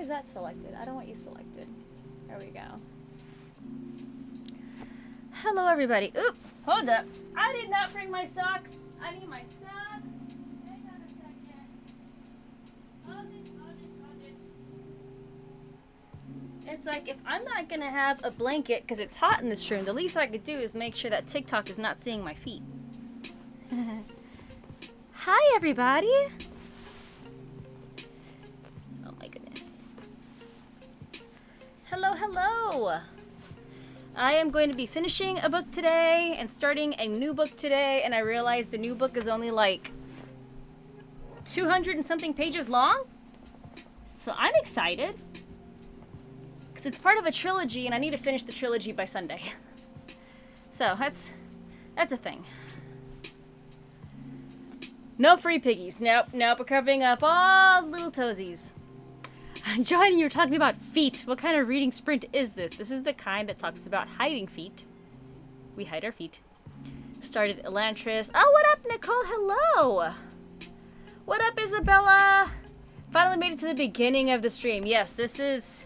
is that selected? I don't want you selected. There we go. Hello, everybody. Oop, hold up. I did not bring my socks. I need my socks. Hang on a second. Hold it. It's like, if I'm not going to have a blanket because it's hot in this room, the least I could do is make sure that TikTok is not seeing my feet. Hi, everybody. Oh, my goodness. Hello, hello. I am going to be finishing a book today and starting a new book today, and I realized the new book is only like 200 and something pages long. So I'm excited. Because it's part of a trilogy, and I need to finish the trilogy by Sunday. So that's a thing. No free piggies. Nope, we're covering up all little toesies. John, you're talking about feet. What kind of reading sprint is this? This is the kind that talks about hiding feet. We hide our feet. Started Elantris. Oh, what up, Nicole? Hello. What up, Isabella? Finally made it to the beginning of the stream. Yes, these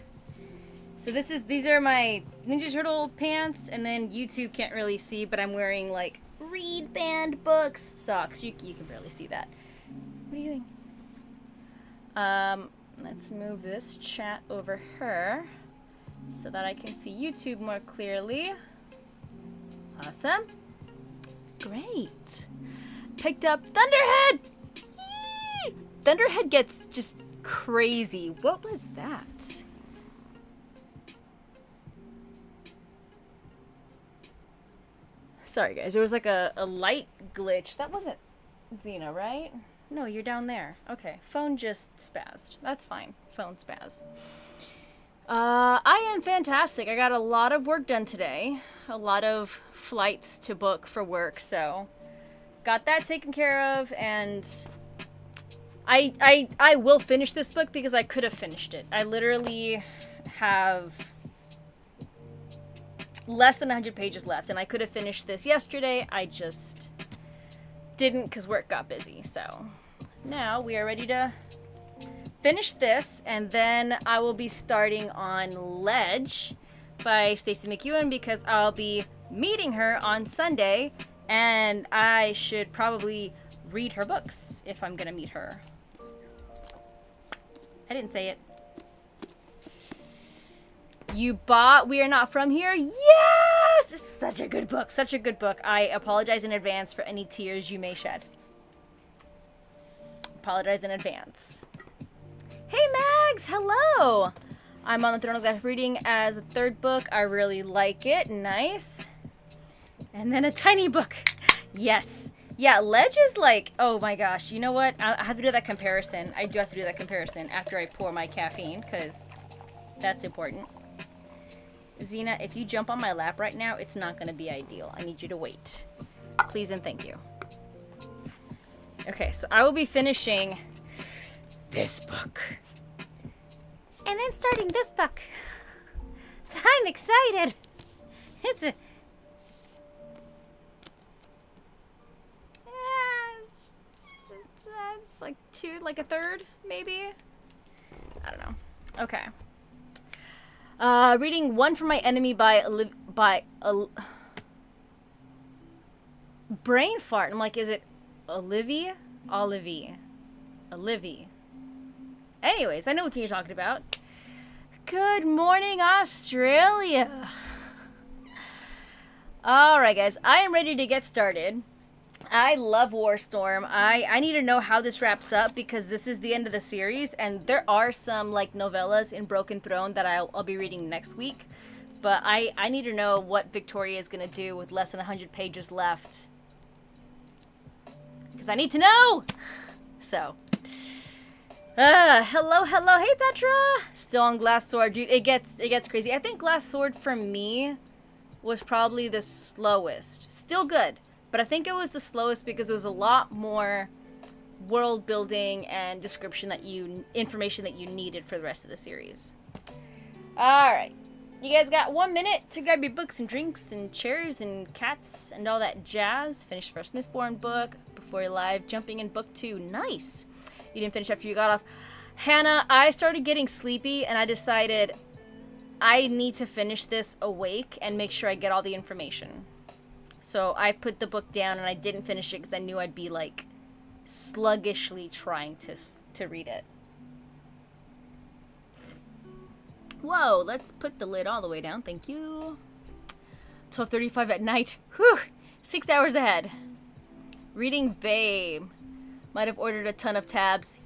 are my Ninja Turtle pants, and then YouTube can't really see, but I'm wearing like Read Band Books socks. You can barely see that. What are you doing? Let's move this chat over her so that I can see YouTube more clearly. Awesome. Great. Picked up Thunderhead! Yee! Thunderhead gets just crazy. What was that? Sorry, guys. There was like a light glitch. That wasn't Xena, right? No, you're down there. Okay. Phone just spazzed. That's fine. Phone spaz. I am fantastic. I got a lot of work done today. A lot of flights to book for work, so got that taken care of, and I will finish this book because I could have finished it. I literally have less than 100 pages left, and I could have finished this yesterday. I just didn't because work got busy. So now we are ready to finish this, and then I will be starting on Ledge by Stacey McEwen because I'll be meeting her on Sunday, and I should probably read her books if I'm gonna meet her. I didn't say it. You bought We Are Not From Here? Yes! It's such a good book. Such a good book. I apologize in advance for any tears you may shed. Apologize in advance. Hey, Mags! Hello! I'm on the Throne of Glass reading as a third book. I really like it. Nice. And then a tiny book. Yes. Yeah, Ledge is like, oh my gosh. You know what? I have to do that comparison. I do have to do that comparison after I pour my caffeine, because that's important. Xena, if you jump on my lap right now, it's not going to be ideal. I need you to wait. Please and thank you. Okay, so I will be finishing this book. And then starting this book. So I'm excited. It's a... it's like a third, maybe? I don't know. Okay. Reading One for My Enemy by Brain Fart. I'm like, is it Olivia? Olivia. Anyways, I know what you're talking about. Good morning, Australia. Alright, guys. I am ready to get started. I love Warstorm. I need to know how this wraps up because this is the end of the series, and there are some like novellas in Broken Throne that I'll be reading next week, but I need to know what Victoria is going to do with less than 100 pages left because I need to know. So hello, hey Petra. Still on Glass Sword, dude. It gets crazy. I think Glass Sword for me was probably the slowest. Still good. But I think it was the slowest because there was a lot more world building and information that you needed for the rest of the series. Alright. You guys got 1 minute to grab your books and drinks and chairs and cats and all that jazz. Finish first Mistborn book before you're live jumping in book 2. Nice. You didn't finish after you got off. Hannah, I started getting sleepy and I decided I need to finish this awake and make sure I get all the information. So I put the book down and I didn't finish it because I knew I'd be like sluggishly trying to read it. Whoa, let's put the lid all the way down. Thank you. 12:35 at night. Whew. 6 hours ahead. Reading Babe. Might have ordered a ton of tabs.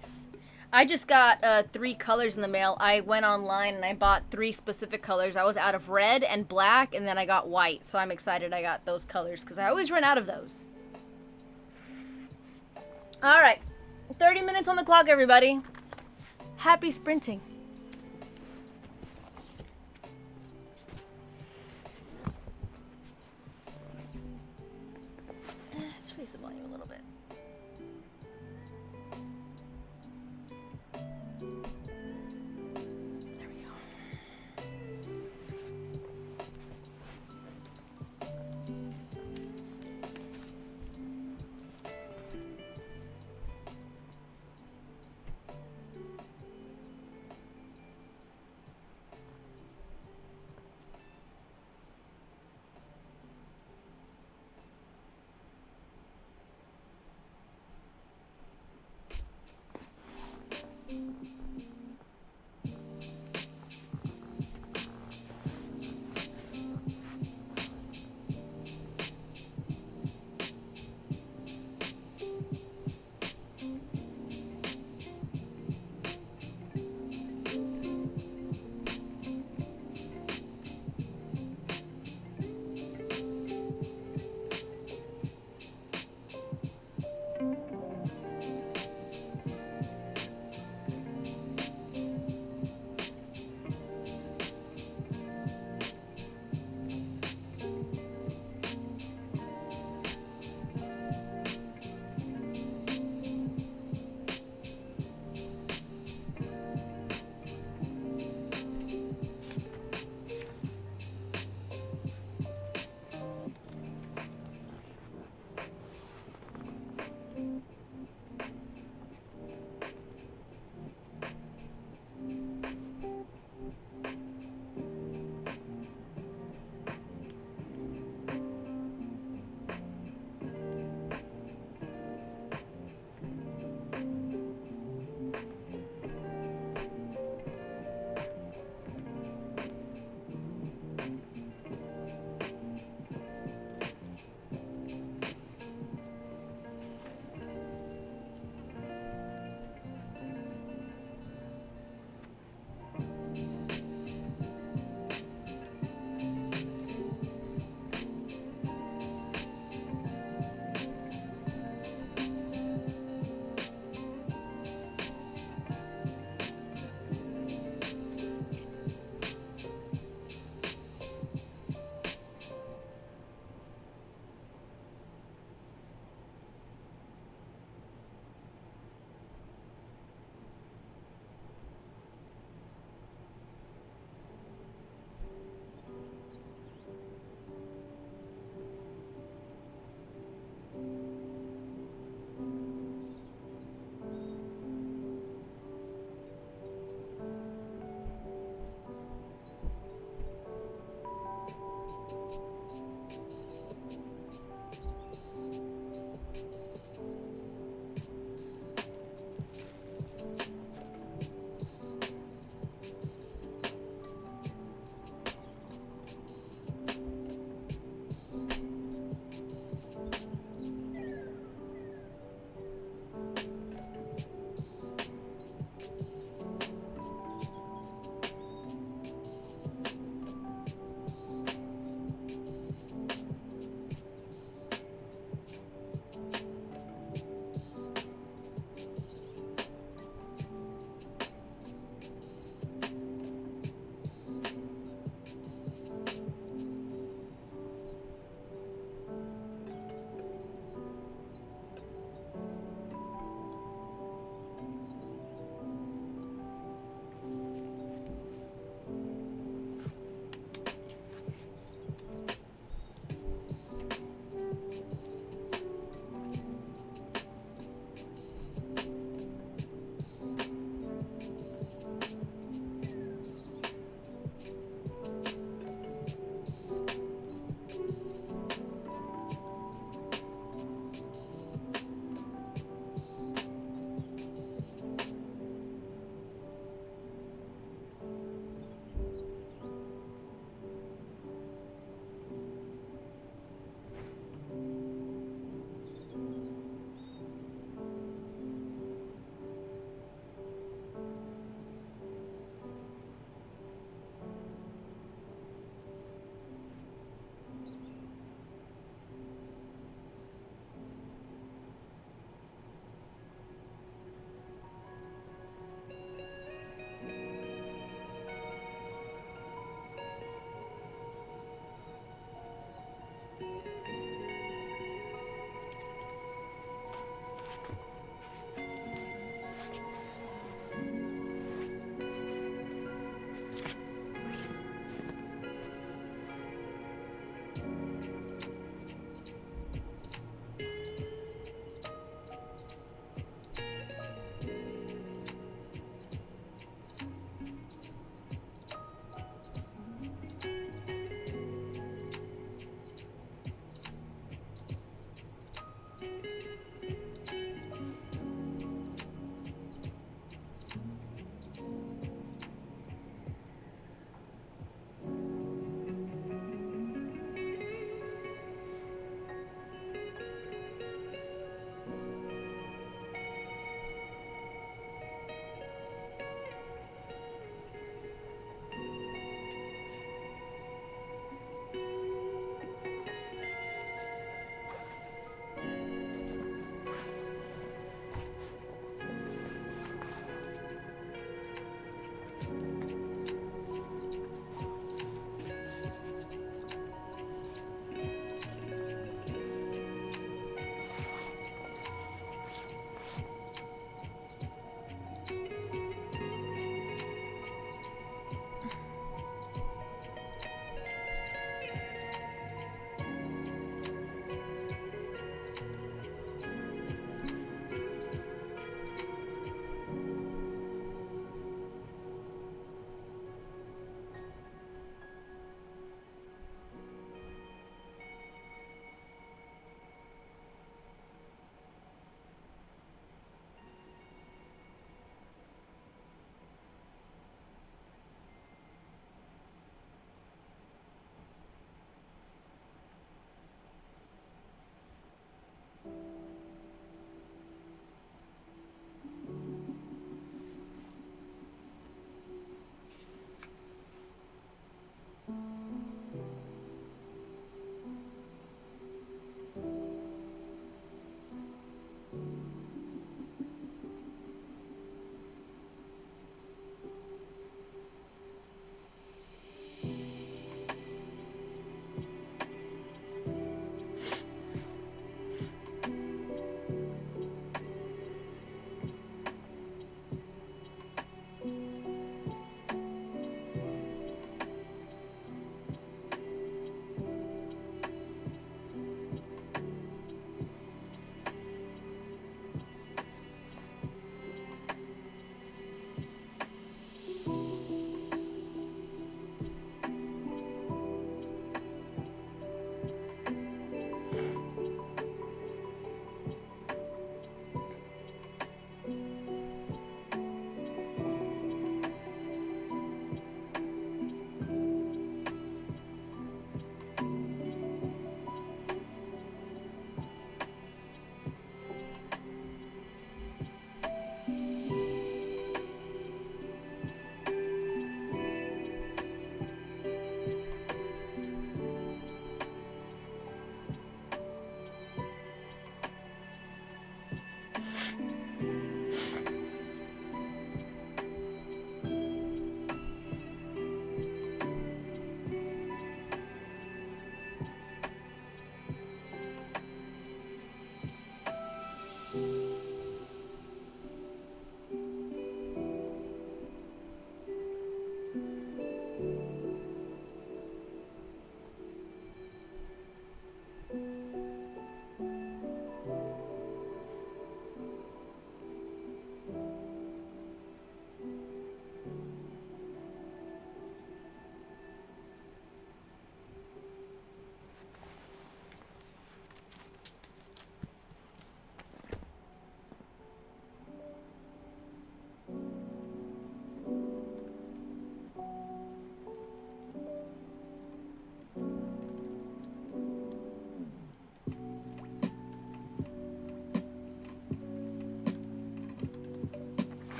Yes. I just got 3 colors in the mail. I went online and I bought 3 specific colors. I was out of red and black, and then I got white. So I'm excited I got those colors because I always run out of those. All right. 30 minutes on the clock, everybody. Happy sprinting. Let's raise the volume a little bit. There we go.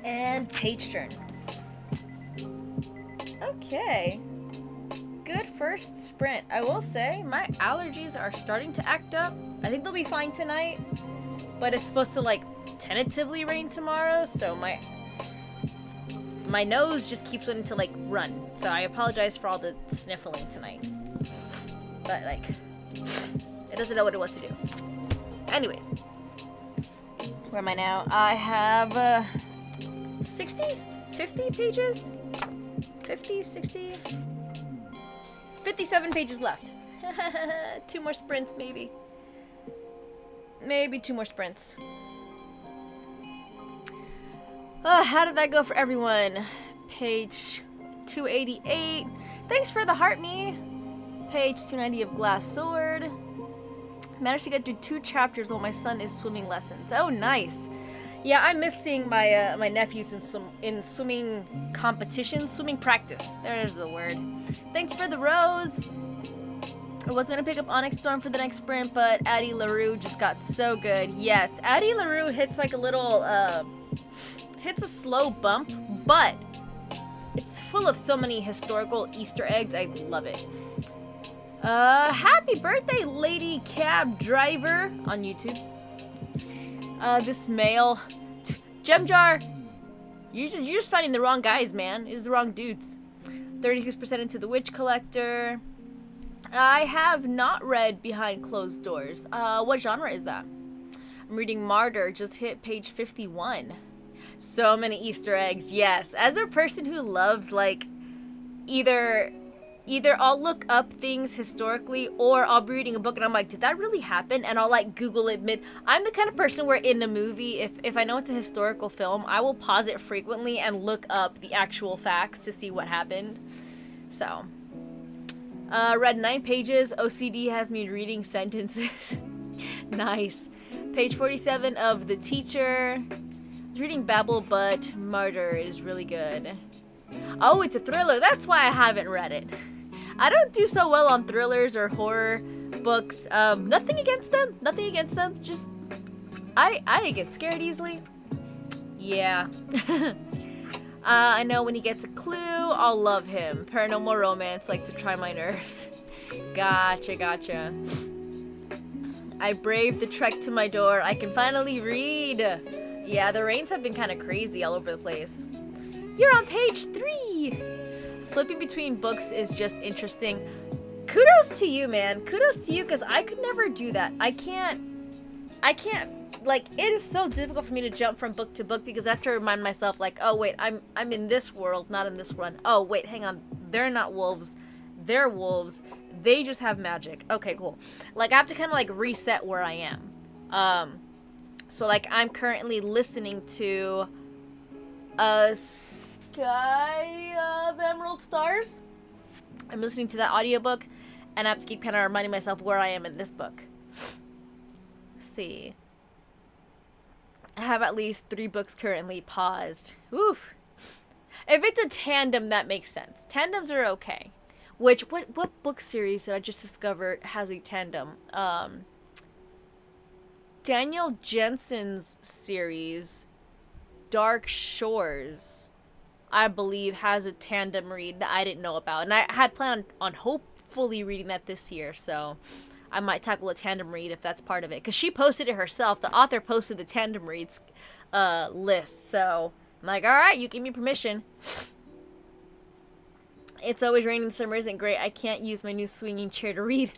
And page turn. Okay. Good first sprint. I will say, my allergies are starting to act up. I think they'll be fine tonight. But it's supposed to, like, tentatively rain tomorrow, so my nose just keeps wanting to, like, run. So I apologize for all the sniffling tonight. But, like, it doesn't know what it wants to do. Anyways. Where am I now? I have 60? 50 pages? 50, 60? 57 pages left. 2 more sprints, maybe. Maybe 2 more sprints. How did that go for everyone? Page 288. Thanks for the heart me. Page 290 of Glass Sword. Managed to get through 2 chapters while my son is swimming lessons. Oh, nice. Yeah, I'm missing my my nephews in swimming competition, swimming practice. There's the word. Thanks for the rose. I was gonna pick up Onyx Storm for the next sprint, but Addie LaRue just got so good. Yes, Addie LaRue hits like a little hits a slow bump, but it's full of so many historical Easter eggs. I love it. Happy birthday, Lady Cab Driver on YouTube. This male Gem Jar. You're just finding the wrong guys, man. It's the wrong dudes. 36% into the Witch Collector. I have not read Behind Closed Doors. What genre is that? I'm reading Martyr. Just hit page 51. So many Easter eggs. Yes. As a person who loves, like, either I'll look up things historically, or I'll be reading a book and I'm like, did that really happen? And I'll, like, Google it I'm the kind of person where in a movie, if I know it's a historical film, I will pause it frequently and look up the actual facts to see what happened. So, read 9 pages. OCD has me reading sentences. Nice. Page 47 of The Teacher. I was reading Babel, but Martyr is really good. Oh, it's a thriller. That's why I haven't read it. I don't do so well on thrillers or horror books. Nothing against them. Nothing against them. Just, I get scared easily. Yeah. I know when he gets a clue, I'll love him. Paranormal romance likes to try my nerves. Gotcha. I braved the trek to my door. I can finally read. Yeah, the rains have been kind of crazy all over the place. You're on page 3. Flipping between books is just interesting. Kudos to you, man. Kudos to you, because I could never do that. I can't, like, it is so difficult for me to jump from book to book because I have to remind myself, like, oh, wait, I'm in this world, not in this one. Oh, wait, hang on. They're not wolves. They're wolves. They just have magic. Okay, cool. Like, I have to kind of, like, reset where I am. So, like, I'm currently listening to A Sky of Emerald Stars. I'm listening to that audiobook, and I have to keep kind of reminding myself where I am in this book. Let's see. I have at least 3 books currently paused. Oof. If it's a tandem, that makes sense. Tandems are okay. Which, what book series did I just discover has a tandem? Daniel Jensen's series, Dark Shores, I believe, has a tandem read that I didn't know about. And I had planned on hopefully reading that this year, so I might tackle a tandem read if that's part of it. Because she posted it herself. The author posted the tandem reads list. So I'm like, alright, you give me permission. It's always raining. Summer isn't great. I can't use my new swinging chair to read.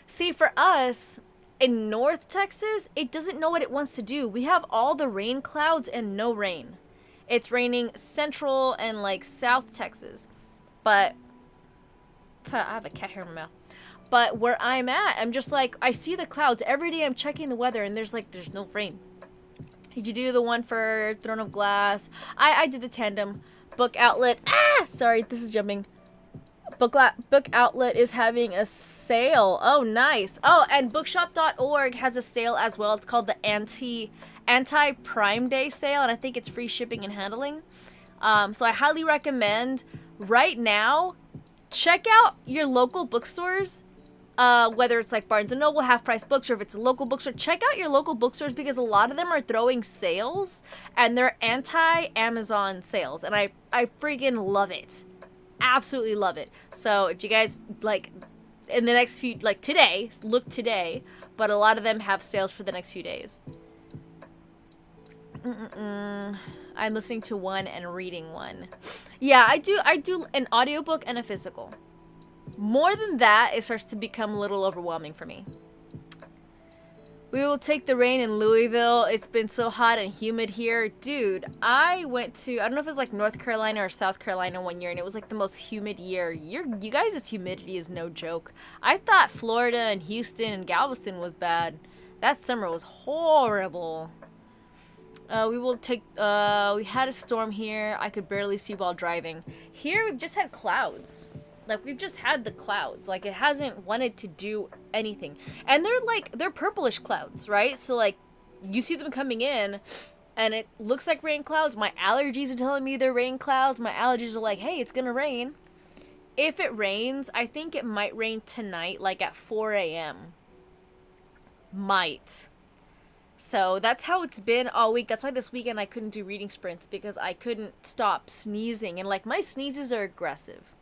See, for us, in North Texas, it doesn't know what it wants to do. We have all the rain clouds and no rain. It's raining Central and, like, South Texas. But I have a cat hair in my mouth. But where I'm at, I'm just like, I see the clouds. Every day I'm checking the weather, and there's no rain. Did you do the one for Throne of Glass? I did the tandem. Book Outlet. Sorry, this is jumping. Book Outlet is having a sale. Oh, nice. Oh, and bookshop.org has a sale as well. It's called the Anti-Prime Day sale, and I think it's free shipping and handling. So I highly recommend right now, check out your local bookstores. Whether it's like Barnes & Noble, Half Price Books, or if it's a local bookstore, check out your local bookstores because a lot of them are throwing sales and they're anti-Amazon sales. And I freaking love it. Absolutely love it. So if you guys, like, in the next few, like today, look today, but a lot of them have sales for the next few days. I'm listening to one and reading one. Yeah, I do an audiobook and a physical. More than that, it starts to become a little overwhelming for me. We will take the rain in Louisville. It's been so hot and humid here. Dude, I went to, I don't know if it was like North Carolina or South Carolina one year, and it was like the most humid year. You guys' humidity is no joke. I thought Florida and Houston and Galveston was bad. That summer was horrible. We will take, we had a storm here. I could barely see while driving. Here, we've just had clouds. Like, we've just had the clouds. Like, it hasn't wanted to do anything. And they're, like, they're purplish clouds, right? So, like, you see them coming in, and it looks like rain clouds. My allergies are telling me they're rain clouds. My allergies are like, hey, it's gonna rain. If it rains, I think it might rain tonight, like, at 4 a.m. Might. So, that's how it's been all week. That's why this weekend I couldn't do reading sprints, because I couldn't stop sneezing. And, like, my sneezes are aggressive.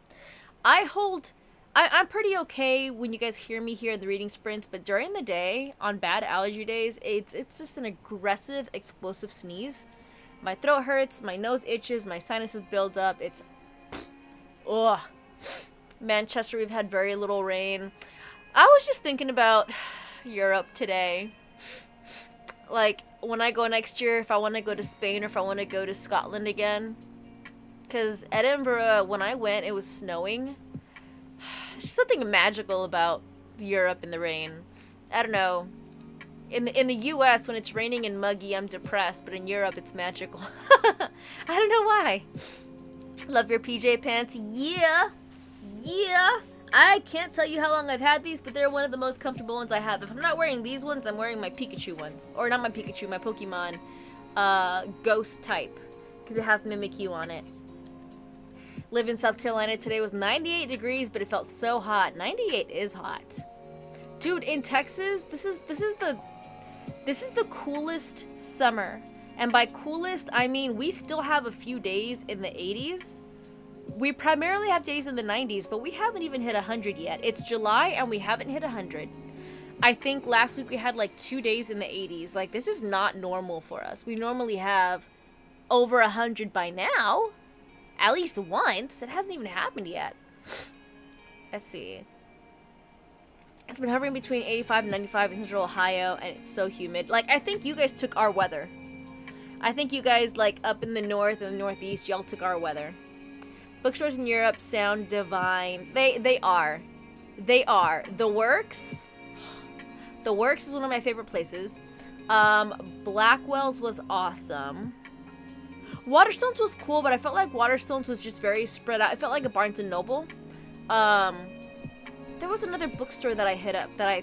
I'm pretty okay when you guys hear me here in the reading sprints, but during the day, on bad allergy days, it's just an aggressive, explosive sneeze. My throat hurts, my nose itches, my sinuses build up. It's, ugh. Manchester, we've had very little rain. I was just thinking about Europe today. Like, when I go next year, if I want to go to Spain or if I want to go to Scotland again. Because Edinburgh, when I went, it was snowing. There's just something magical about Europe in the rain. I don't know. In the U.S., when it's raining and muggy, I'm depressed. But in Europe, it's magical. I don't know why. Love your PJ pants. Yeah. Yeah. I can't tell you how long I've had these, but they're one of the most comfortable ones I have. If I'm not wearing these ones, I'm wearing my Pikachu ones. Or not my Pikachu, my Pokemon Ghost type. Because it has Mimikyu on it. Live in South Carolina today was 98 degrees, but it felt so hot. 98 is hot. Dude, in Texas, this is the coolest summer. And by coolest, I mean we still have a few days in the 80s. We primarily have days in the 90s, but we haven't even hit 100 yet. It's July and we haven't hit 100. I think last week we had like 2 days in the 80s. Like, this is not normal for us. We normally have over 100 by now. At least once. It hasn't even happened yet. Let's see. It's been hovering between 85 and 95 in Central Ohio, and it's so humid. Like, I think you guys took our weather. I think you guys, like, up in the north and the northeast, y'all took our weather. Bookstores in Europe sound divine. They are. They are. The Works. The Works is one of my favorite places. Blackwell's was awesome. Waterstones was cool, but I felt like Waterstones was just very spread out. It felt like a Barnes & Noble. There was another bookstore that I hit up that I...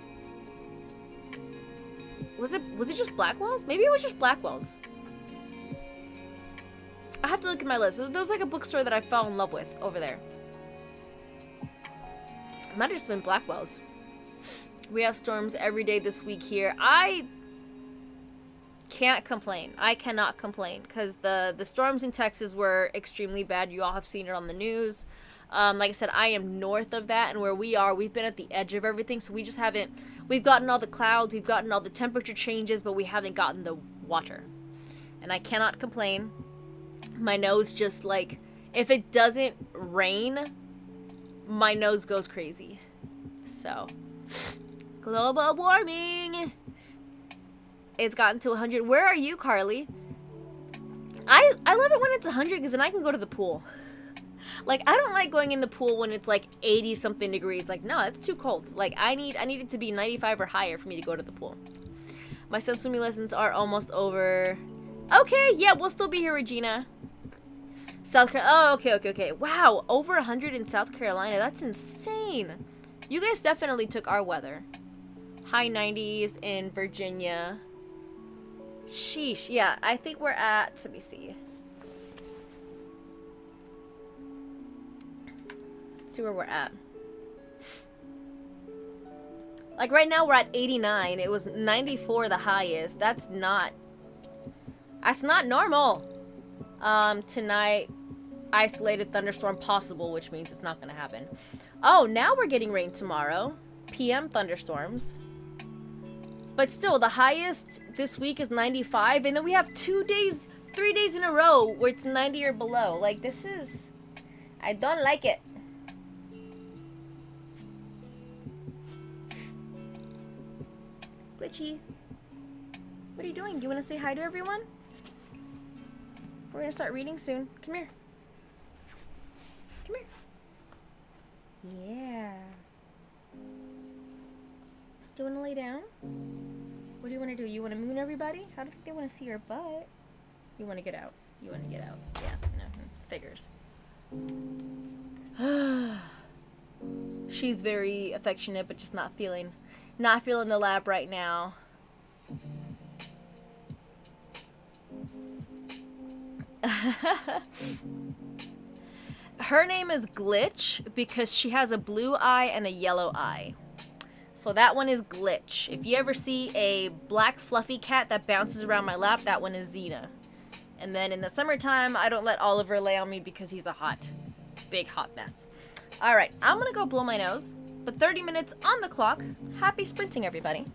Was it just Blackwell's? Maybe it was just Blackwell's. I have to look at my list. There was like a bookstore that I fell in love with over there. It might have just been Blackwell's. We have storms every day this week here. I can't complain. I cannot complain because the storms in Texas were extremely bad. You all have seen it on the news. Like I said, I am north of that, and where we are, we've been at the edge of everything, so we just haven't, we've gotten all the clouds, we've gotten all the temperature changes, but we haven't gotten the water. And I cannot complain. My nose just, like, if it doesn't rain, my nose goes crazy. So, global warming. It's gotten to 100. Where are you, Carly? I love it when it's 100 because then I can go to the pool. Like, I don't like going in the pool when it's like 80 something degrees. Like, no, that's too cold. Like, I need it to be 95 or higher for me to go to the pool. My son's swimming lessons are almost over. Okay, yeah, we'll still be here, Regina. South Carolina. Oh, okay. Wow, over 100 in South Carolina. That's insane. You guys definitely took our weather. High 90s in Virginia. Sheesh. Yeah, I think we're at, let me see. Let's see where we're at. Like right now we're at 89. It was 94 the highest. That's not normal. Tonight, isolated thunderstorm possible, which means it's not gonna happen. Oh, now we're getting rain tomorrow. PM thunderstorms. But still, the highest this week is 95, and then we have 3 days in a row where it's 90 or below. Like, this is... I don't like it. Glitchy. What are you doing? Do you want to say hi to everyone? We're going to start reading soon. Come here. Come here. Yeah. Do you want to lay down? What do you want to do? You want to moon everybody? I don't think they want to see your butt. You want to get out. You want to get out. Yeah, no, figures. She's very affectionate, but just not feeling the lab right now. Her name is Glitch because she has a blue eye and a yellow eye. So that one is Glitch. If you ever see a black fluffy cat that bounces around my lap, that one is Xena. And then in the summertime, I don't let Oliver lay on me because he's a big hot mess. Alright, I'm gonna go blow my nose. But 30 minutes on the clock. Happy sprinting, everybody.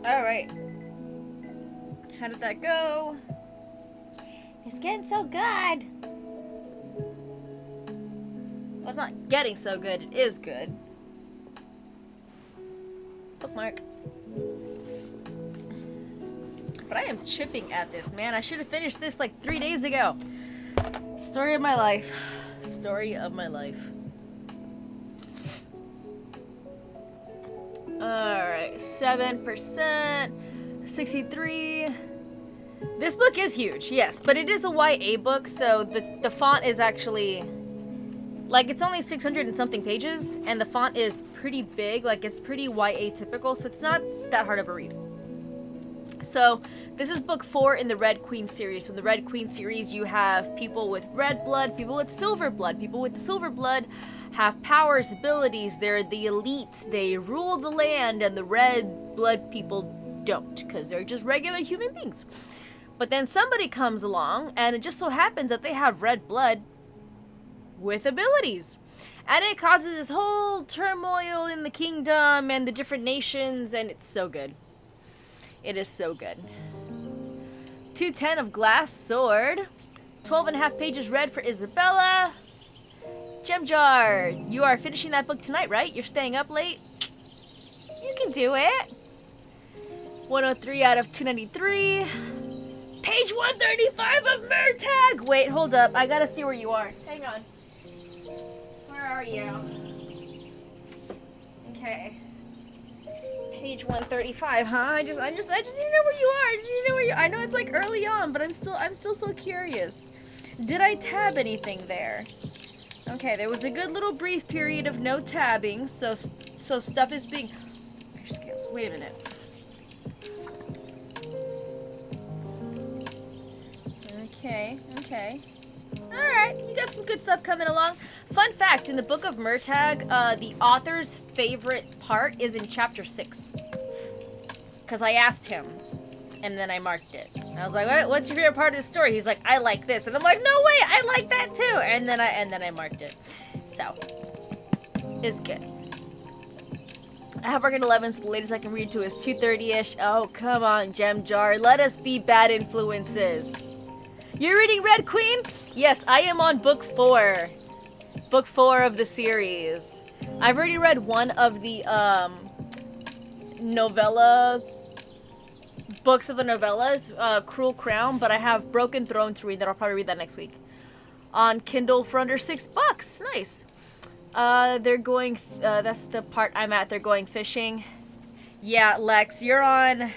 Alright. How did that go? It's getting so good. Well, it's not getting so good. It is good. Bookmark. But I am chipping at this, man. I should have finished this like 3 days ago. Story of my life. Story of my life. Alright, 7%, 63. This book is huge, yes, but it is a YA book, so the font is actually, like, it's only 600 and something pages, and the font is pretty big, like, it's pretty YA typical, so it's not that hard of a read. So, this is book 4 in the Red Queen series. So in the Red Queen series, you have people with red blood, people with silver blood. People with the silver blood have powers, abilities, they're the elite, they rule the land, and the red blood people don't, because they're just regular human beings. But then somebody comes along, and it just so happens that they have red blood with abilities. And it causes this whole turmoil in the kingdom and the different nations, and it's so good. It is so good. 210 of Glass Sword. 12.5 pages read for Isabella. Gem Jar. You are finishing that book tonight, right? You're staying up late? You can do it. 103 out of 293. Page 135 of Murtagh. Wait, hold up. I gotta see where you are. Hang on. Where are you? Okay. Page 135, huh? I just need to know where you are. I just need to know where you are. I know it's like early on, but I'm still so curious. Did I tab anything there? Okay, there was a good little brief period of no tabbing, so stuff is being. There's scales. Wait a minute. Okay. Alright, you got some good stuff coming along. Fun fact, in the Book of Murtagh, the author's favorite part is in chapter 6. Because I asked him, and then I marked it. And I was like, what's your favorite part of the story? He's like, I like this. And I'm like, no way, I like that too! And then I marked it. So, it's good. I have working 11, so the latest I can read to is 2:30-ish. Oh, come on, Gem Jar. Let us be bad influences. You're reading Red Queen? Yes, I am on book 4. Book 4 of the series. I've already read one of the novella books of the novellas, Cruel Crown, but I have Broken Throne to read that. I'll probably read that next week. On Kindle for under $6. Nice. They're going, that's the part I'm at. They're going fishing. Yeah, Lex, you're on.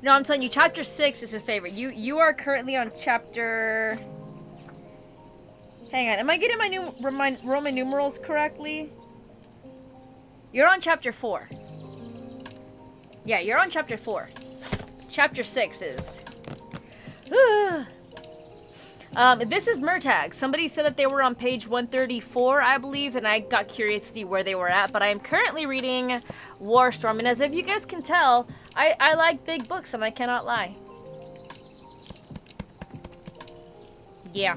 No, I'm telling you, chapter 6 is his favorite. You are currently on chapter Hang on, am I getting my Roman numerals correctly? You're on chapter 4. Yeah, you're on chapter 4. Chapter 6 is... this is Murtag. Somebody said that they were on page 134, I believe, and I got curious to see where they were at, but I am currently reading Warstorm, and as if you guys can tell, I like big books, and I cannot lie. Yeah.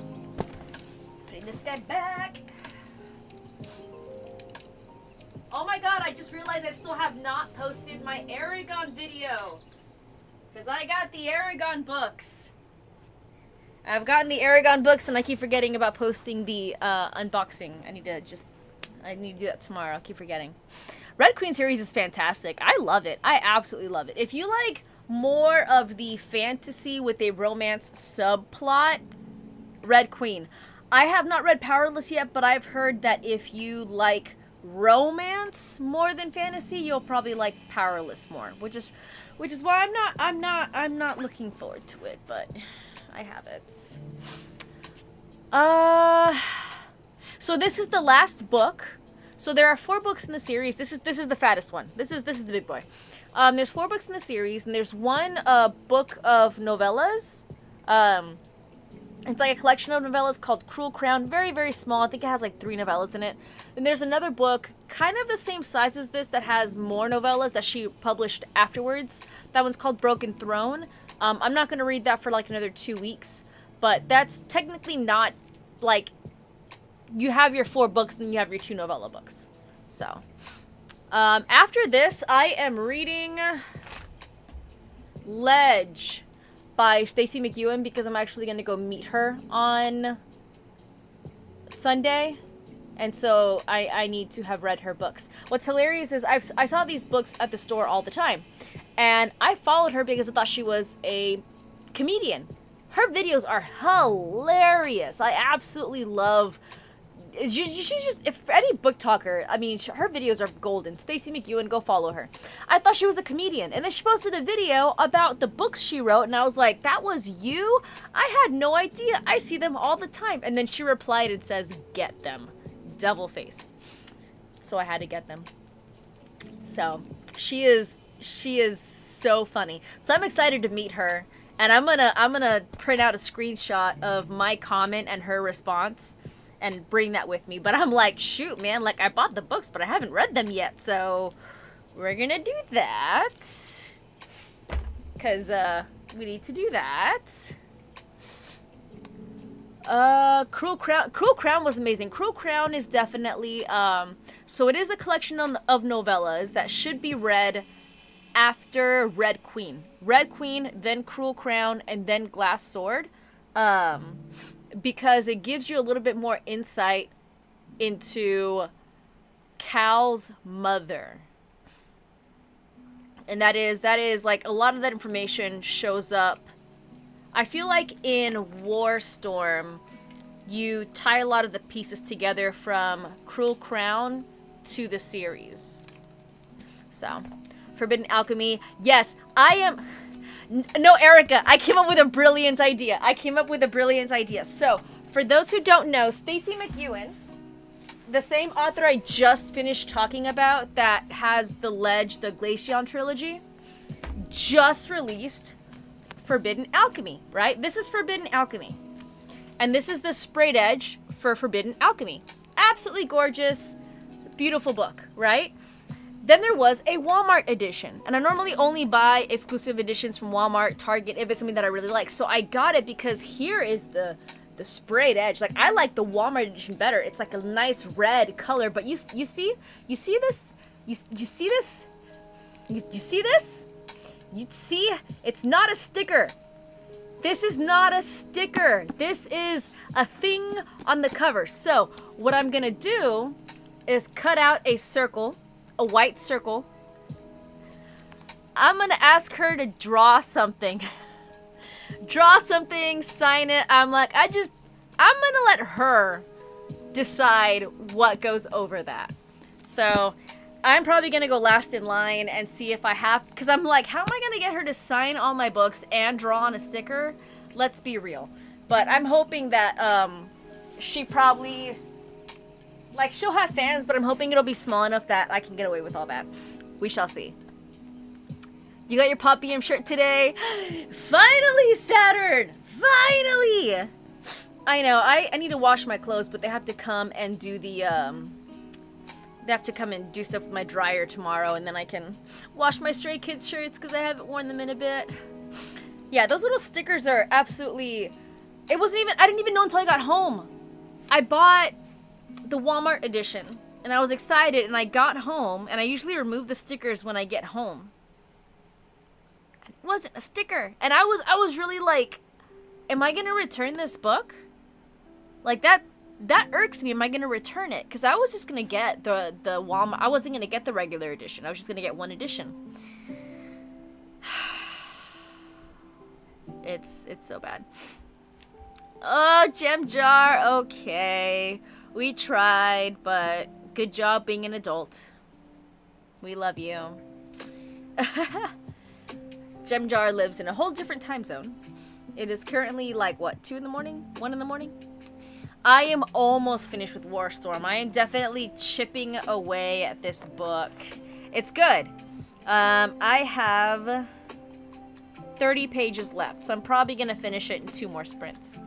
Putting this guy back. Oh my god, I just realized I still have not posted my Aragon video. Because I got the Aragon books. I've gotten the Aragon books and I keep forgetting about posting the unboxing. I need to do that tomorrow. I'll keep forgetting. Red Queen series is fantastic. I love it. I absolutely love it. If you like more of the fantasy with a romance subplot, Red Queen. I have not read Powerless yet, but I've heard that if you like romance more than fantasy, you'll probably like Powerless more, which is why I'm not looking forward to it, but I have it. So this is the last book. So there are 4 books in the series. This is the fattest one. This is the big boy. There's 4 books in the series, and there's one book of novellas. It's like a collection of novellas called Cruel Crown. Very, very small. I think it has like 3 novellas in it. Then there's another book, kind of the same size as this, that has more novellas that she published afterwards. That one's called Broken Throne. I'm not going to read that for like another 2 weeks. But that's technically not like... You have your 4 books, then you have your 2 novella books. So, after this, I am reading Ledge by Stacey McEwen because I'm actually going to go meet her on Sunday. And so I need to have read her books. What's hilarious is I saw these books at the store all the time. And I followed her because I thought she was a comedian. Her videos are hilarious. I absolutely love... She's just, if any book talker, I mean, her videos are golden. Stacey McEwen, go follow her. I thought she was a comedian, and then she posted a video about the books she wrote, and I was like, that was you? I had no idea. I see them all the time. And then she replied and says, get them. Devil face. So I had to get them. So, she is so funny. So I'm excited to meet her, and I'm gonna print out a screenshot of my comment and her response and bring that with me. But I'm like, shoot, man, like, I bought the books, but I haven't read them yet, so we're gonna do that. Because, we need to do that. Cruel Crown was amazing. Cruel Crown is definitely, so it is a collection of novellas that should be read after Red Queen. Red Queen, then Cruel Crown, and then Glass Sword. Because it gives you a little bit more insight into Cal's mother. And that is like a lot of that information shows up. I feel like in Warstorm, you tie a lot of the pieces together from Cruel Crown to the series. So, Forbidden Alchemy. Yes, I am... No, Erica, I came up with a brilliant idea. So, for those who don't know, Stacey McEwen, the same author I just finished talking about that has the Ledge, the Glaceon trilogy, just released Forbidden Alchemy, right? This is Forbidden Alchemy. And this is the sprayed edge for Forbidden Alchemy. Absolutely gorgeous, beautiful book, right? Then there was a Walmart edition. And I normally only buy exclusive editions from Walmart, Target, if it's something that I really like. So I got it because here is the sprayed edge. Like, I like the Walmart edition better. It's like a nice red color. But you see this? You see this? You see this? You see? It's not a sticker. This is not a sticker. This is a thing on the cover. So what I'm going to do is cut out a circle. A white circle. I'm gonna ask her to draw something. Draw something, sign it. I'm gonna let her decide what goes over that. So I'm probably gonna go last in line and see if I have, because I'm like, how am I gonna get her to sign all my books and draw on a sticker? Let's be real. But I'm hoping that she probably, like, she'll have fans, but I'm hoping it'll be small enough that I can get away with all that. We shall see. You got your Poppyam shirt today? Finally, Saturn! Finally! I know, I need to wash my clothes, but they have to come and do the, they have to come and do stuff with my dryer tomorrow, and then I can wash my Stray Kids shirts, because I haven't worn them in a bit. Yeah, those little stickers are absolutely... I didn't even know until I got home. I bought the Walmart edition, and I was excited, and I got home, and I usually remove the stickers when I get home. And it wasn't a sticker, and I was really like, am I gonna return this book? Like, that irks me. Am I gonna return it? Because I was just gonna get the Walmart. I wasn't gonna get the regular edition. I was just gonna get one edition. It's so bad. Oh, Gem Jar. Okay. We tried, but good job being an adult. We love you. Gem Jar lives in a whole different time zone. It is currently like, what, 2 in the morning? 1 in the morning? I am almost finished with Warstorm. I am definitely chipping away at this book. It's good. I have 30 pages left, so I'm probably going to finish it in 2 more sprints.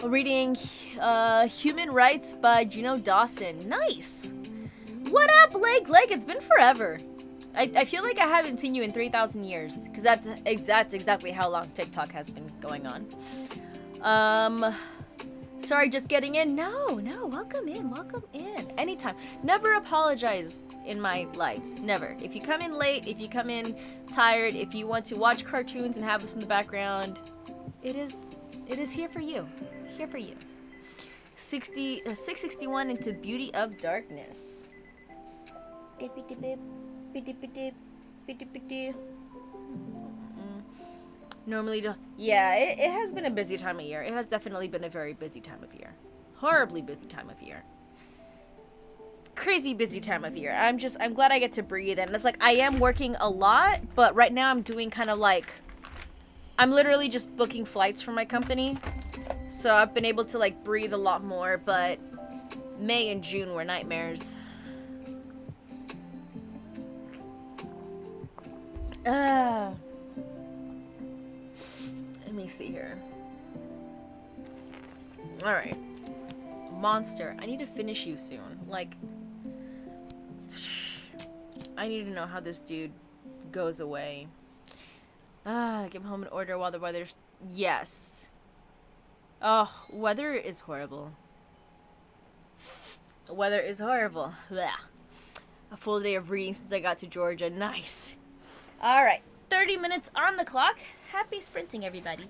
We're reading Human Rights by Juno Dawson. Nice! What up, Leg? It's been forever. I feel like I haven't seen you in 3,000 years, because that's exactly how long TikTok has been going on. Sorry, just getting in. No, welcome in. Anytime. Never apologize in my lives. Never. If you come in late, if you come in tired, if you want to watch cartoons and have us in the background, it is here for you. Here for you. 661 into Beauty of Darkness. Normally, yeah, it has been a busy time of year. It has definitely been a very busy time of year. Horribly busy time of year. Crazy busy time of year. I'm glad I get to breathe. And it's like, I am working a lot, but right now I'm doing kind of like, I'm literally just booking flights for my company. So I've been able to like breathe a lot more, but May and June were nightmares. Let me see here. Alright. Monster. I need to finish you soon. Like, I need to know how this dude goes away. Get home and order while the weather's... Yes. Oh, weather is horrible. Weather is horrible. Blech. A full day of reading since I got to Georgia. Nice. Alright. 30 minutes on the clock. Happy sprinting, everybody.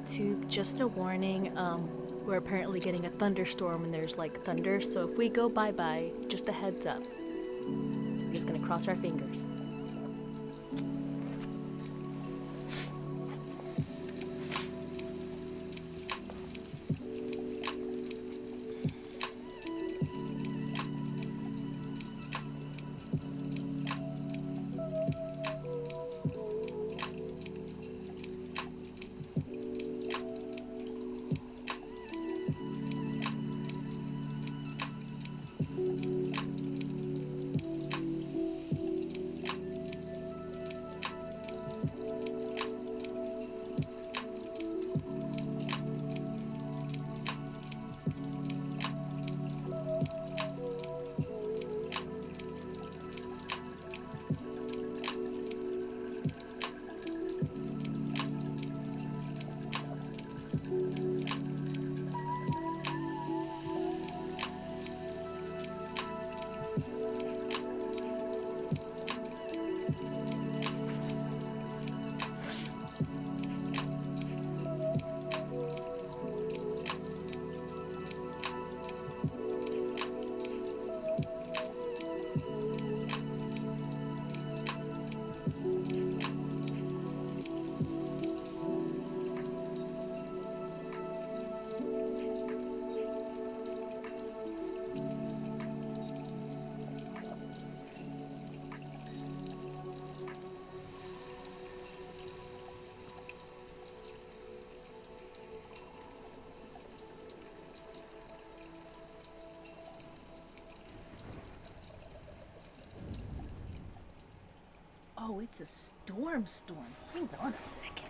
YouTube, just a warning. We're apparently getting a thunderstorm and there's like thunder, so if we go bye-bye, just a heads up. So we're just gonna cross our fingers. Oh, it's a storm. Hold on a second.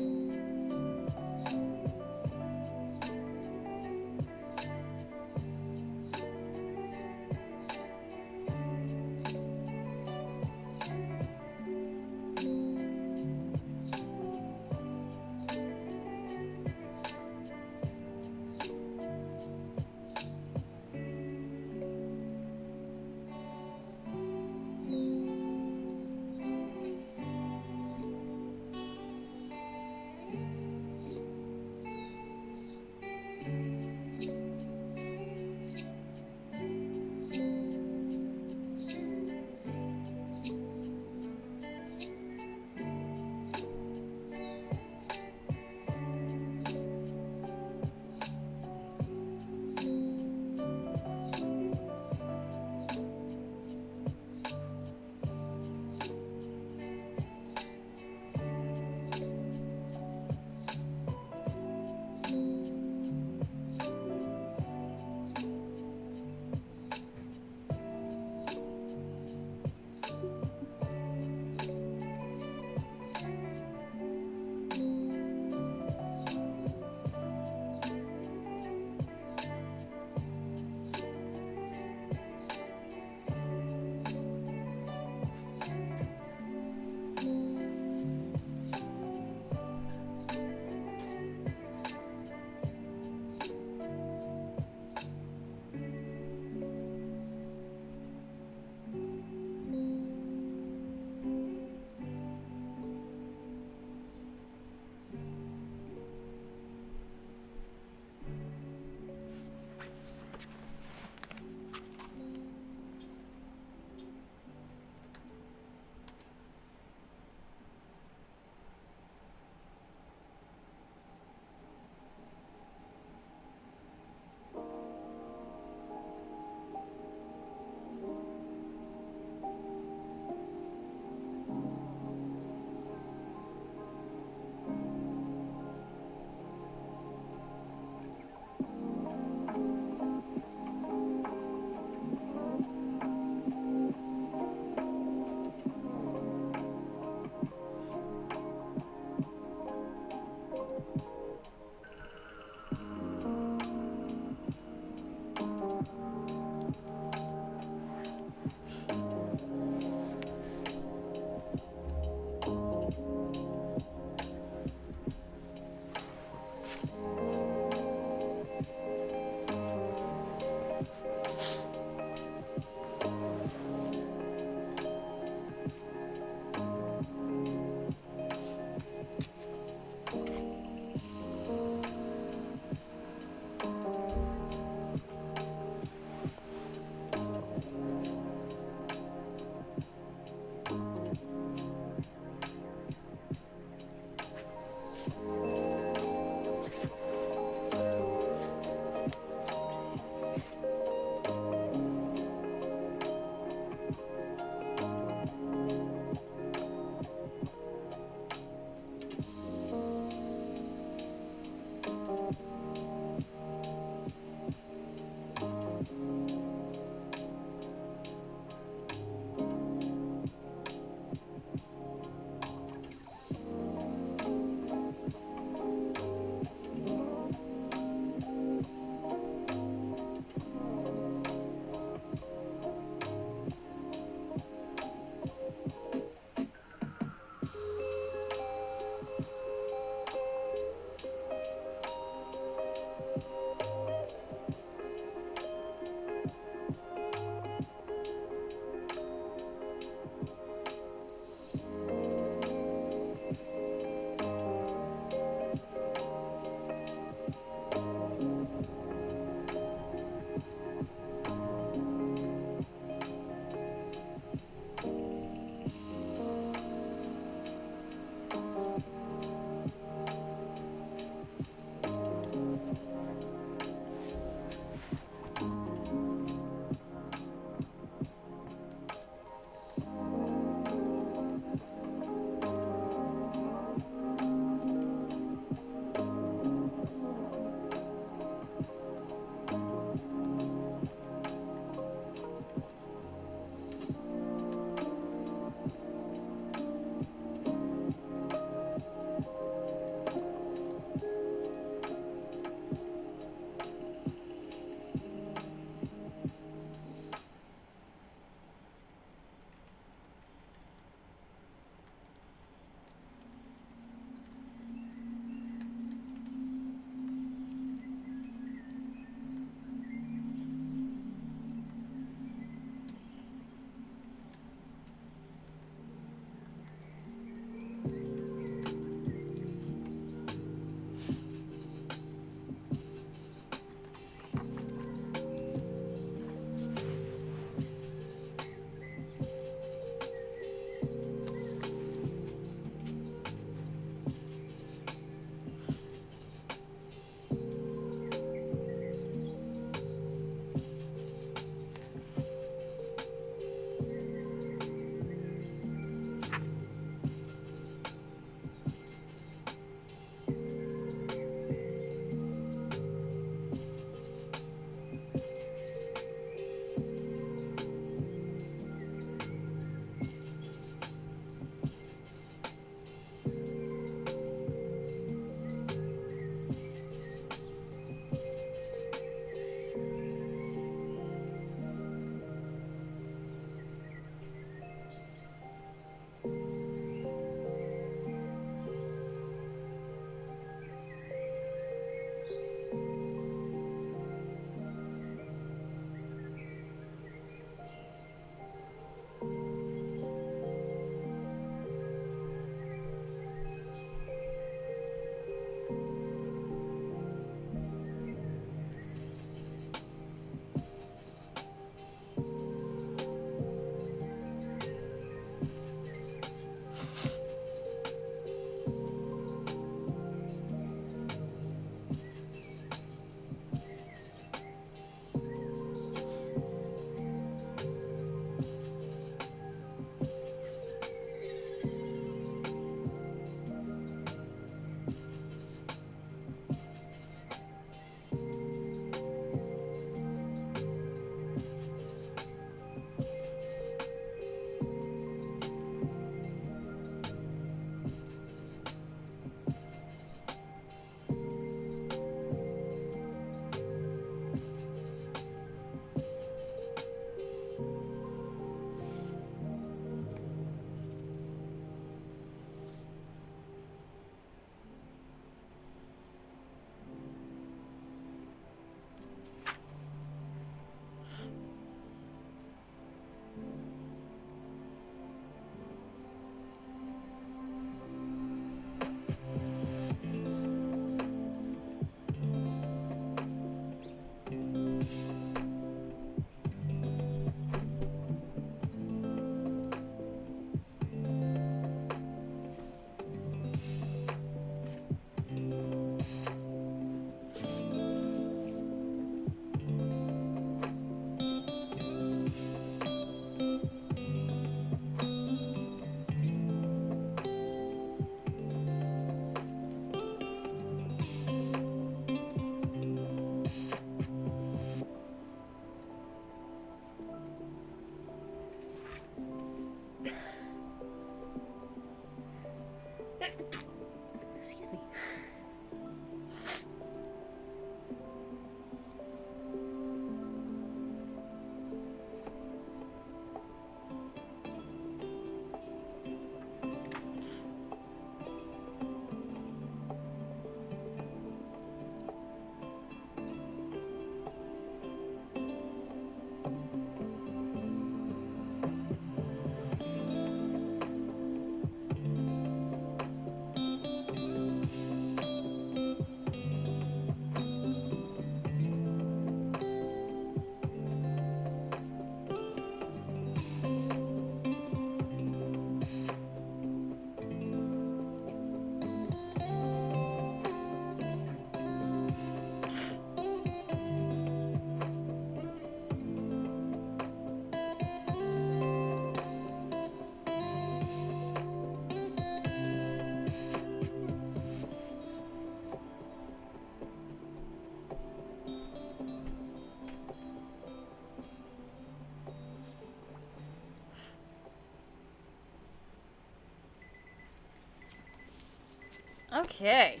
Okay.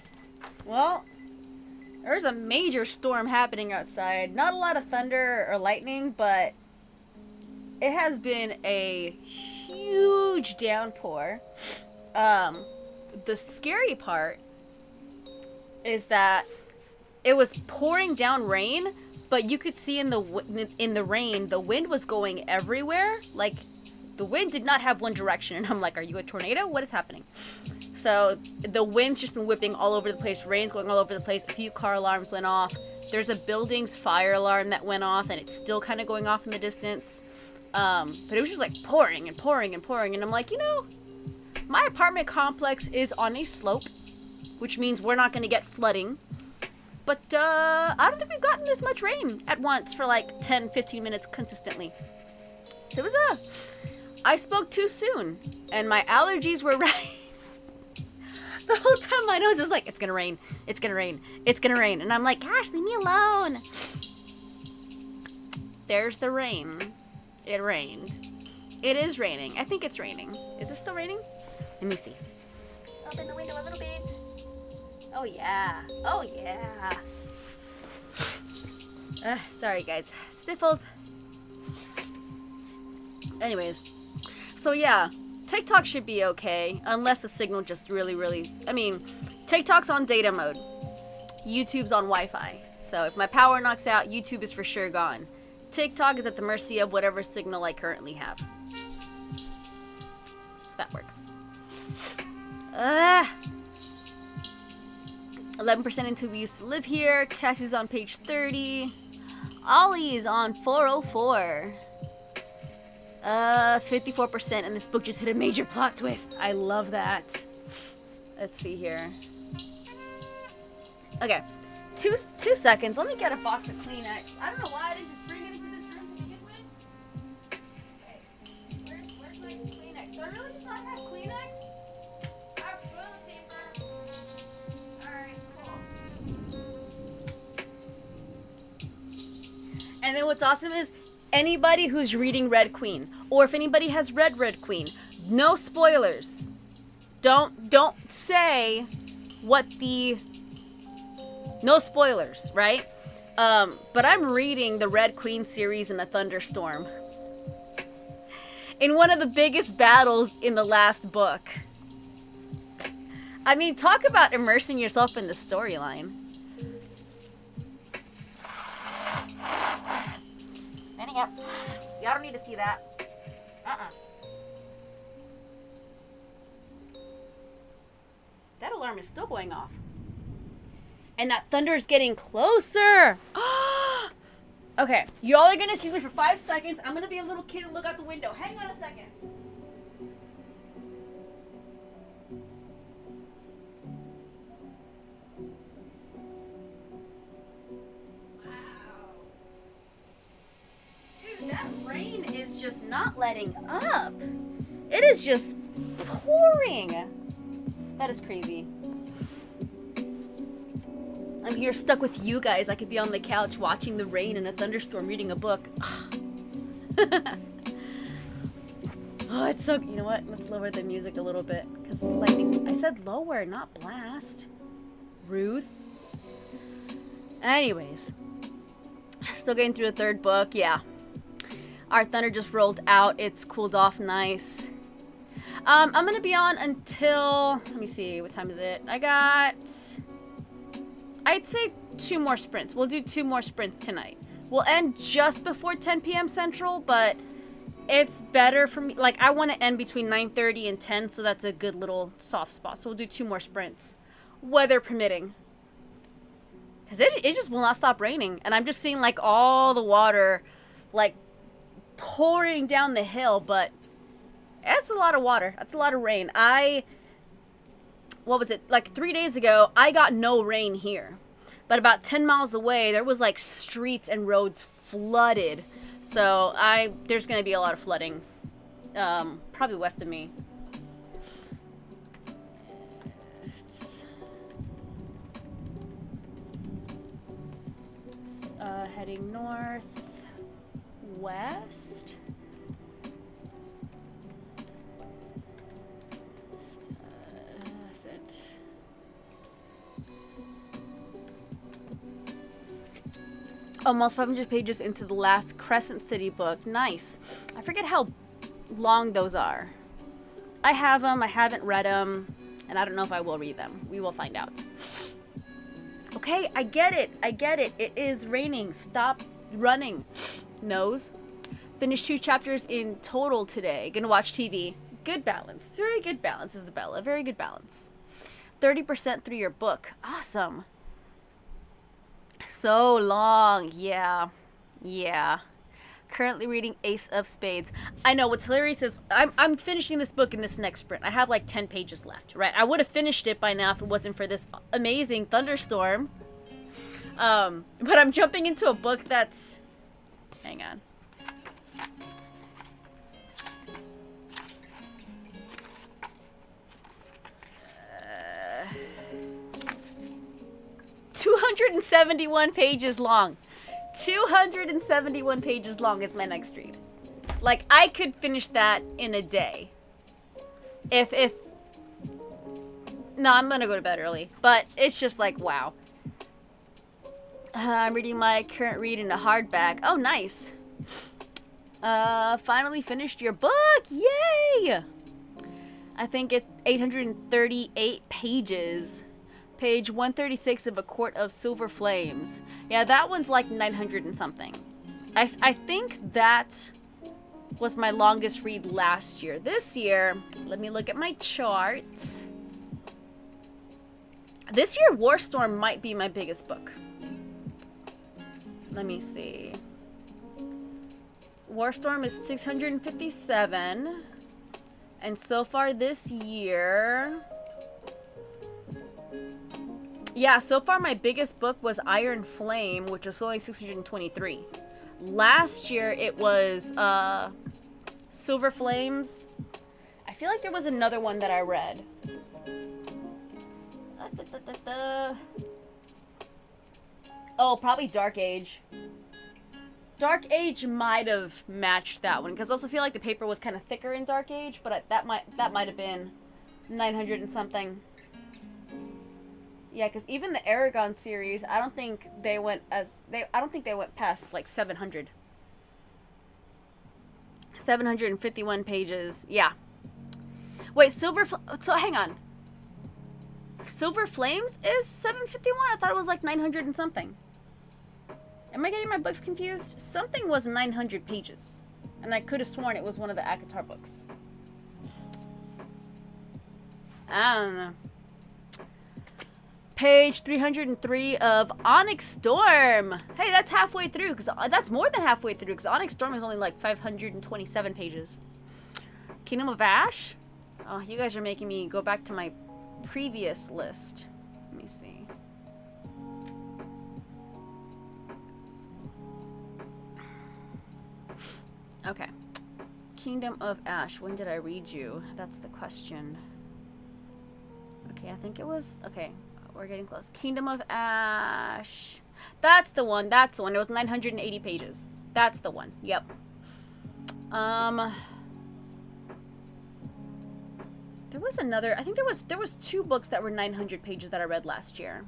Well, there's a major storm happening outside. Not a lot of thunder or lightning, but it has been a huge downpour. The scary part is that it was pouring down rain, but you could see in the rain, the wind was going everywhere. Like, the wind did not have one direction. And I'm like, are you a tornado? What is happening? So the wind's just been whipping all over the place. Rain's going all over the place. A few car alarms went off. There's a building's fire alarm that went off, and it's still kind of going off in the distance. But it was just like pouring and pouring and pouring. And I'm like, my apartment complex is on a slope, which means we're not going to get flooding. But I don't think we've gotten this much rain at once for like 10, 15 minutes consistently. So it was I spoke too soon, and my allergies were right. The whole time my nose is like, it's gonna rain, it's gonna rain, it's gonna rain. And I'm like, gosh, leave me alone. There's the rain. It rained. It is raining. I think it's raining. Is it still raining? Let me see. Open the window a little bit. Oh yeah. Oh yeah. Sorry guys. Sniffles. Anyways. So yeah. TikTok should be okay. Unless the signal just really... TikTok's on data mode. YouTube's on Wi-Fi. So if my power knocks out, YouTube is for sure gone. TikTok is at the mercy of whatever signal I currently have. So that works. 11% into we used to live here. Cassie's on page 30. Ollie is on 404. 54%, and this book just hit a major plot twist. I love that. Let's see here. Okay. Two seconds. Let me get a box of Kleenex. I don't know why I didn't just bring it into this room to begin with. Okay. Where's my Kleenex? Do I really just not have Kleenex? I have toilet paper. Alright, cool. And then what's awesome is anybody who's reading Red Queen, or if anybody has read Red Queen, no spoilers. Don't say what the... No spoilers, right? But I'm reading the Red Queen series in a thunderstorm. In one of the biggest battles in the last book. I mean, talk about immersing yourself in the storyline. Standing up. Y'all don't need to see that. That alarm is still going off. And that thunder is getting closer. Okay, y'all are gonna excuse me for 5 seconds. I'm gonna be a little kid and look out the window. Hang on a second. Wow. Dude, that rain is just not letting up. It is just pouring. That is crazy. I'm here stuck with you guys. I could be on the couch watching the rain in a thunderstorm reading a book. Oh, it's so... You know what? Let's lower the music a little bit. Because lightning... I said lower, not blast. Rude. Anyways. Still getting through the third book. Yeah. Our thunder just rolled out. It's cooled off nice. I'm going to be on until... Let me see. What time is it? I got... I'd say 2 more sprints. We'll do 2 more sprints tonight. We'll end just before 10 p.m. Central, but it's better for me. Like, I want to end between 9:30 and 10, so that's a good little soft spot. So we'll do 2 more sprints, weather permitting. Because it just will not stop raining. And I'm just seeing, like, all the water, like, pouring down the hill, but that's a lot of water. That's a lot of rain. What was it, like 3 days ago, I got no rain here. But about 10 miles away, there was like streets and roads flooded. So there's going to be a lot of flooding. Probably west of me. Heading north, west. Almost 500 pages into the last Crescent City book. Nice. I forget how long those are. I have them. I haven't read them. And I don't know if I will read them. We will find out. Okay, I get it. I get it. It is raining. Stop running. Nose. Finished 2 chapters in total today. Gonna watch TV. Good balance. Very good balance, Isabella. Very good balance. 30% through your book. Awesome. So long. Yeah. Yeah. Currently reading Ace of Spades. I know what's hilarious is I'm finishing this book in this next sprint. I have like 10 pages left, right? I would have finished it by now if it wasn't for this amazing thunderstorm. But I'm jumping into a book that's... Hang on. 271 pages long. 271 pages long is my next read. Like, I could finish that in a day. No, I'm gonna go to bed early. But it's just like, wow. I'm reading my current read in a hardback. Oh, nice. Finally finished your book. Yay! I think it's 838 pages. Page 136 of A Court of Silver Flames. Yeah, that one's like 900 and something. I think that was my longest read last year. This year, let me look at my charts. This year, Warstorm might be my biggest book. Let me see. Warstorm is 657. And so far this year... Yeah, so far my biggest book was Iron Flame, which was only 623. Last year it was Silver Flames. I feel like there was another one that I read. Oh, probably Dark Age. Dark Age might have matched that one, because I also feel like the paper was kind of thicker in Dark Age, but that might have been 900 and something. Yeah, because even the Aragon series, I don't think they went past like 700. 751 pages. Yeah. Wait, so hang on. Silver Flames is 751? I thought it was like 900 and something. Am I getting my books confused? Something was 900 pages. And I could have sworn it was one of the ACOTAR books. I don't know. Page 303 of Onyx Storm. Hey, that's halfway through. Because that's more than halfway through. Because Onyx Storm is only like 527 pages. Kingdom of Ash. Oh, you guys are making me go back to my previous list. Let me see. Okay. Kingdom of Ash. When did I read you? That's the question. Okay, I think it was... Okay. We're getting close. Kingdom of Ash. That's the one. That's the one. It was 980 pages. That's the one. Yep. There was another. I think there was 2 books that were 900 pages that I read last year.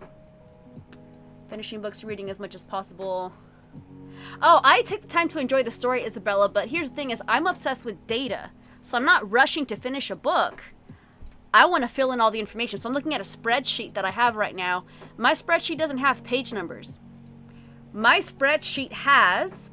Finishing books, reading as much as possible. Oh, I take the time to enjoy the story, Isabella, but here's the thing is I'm obsessed with data. So I'm not rushing to finish a book. I want to fill in all the information. So I'm looking at a spreadsheet that I have right now. My spreadsheet doesn't have page numbers. My spreadsheet has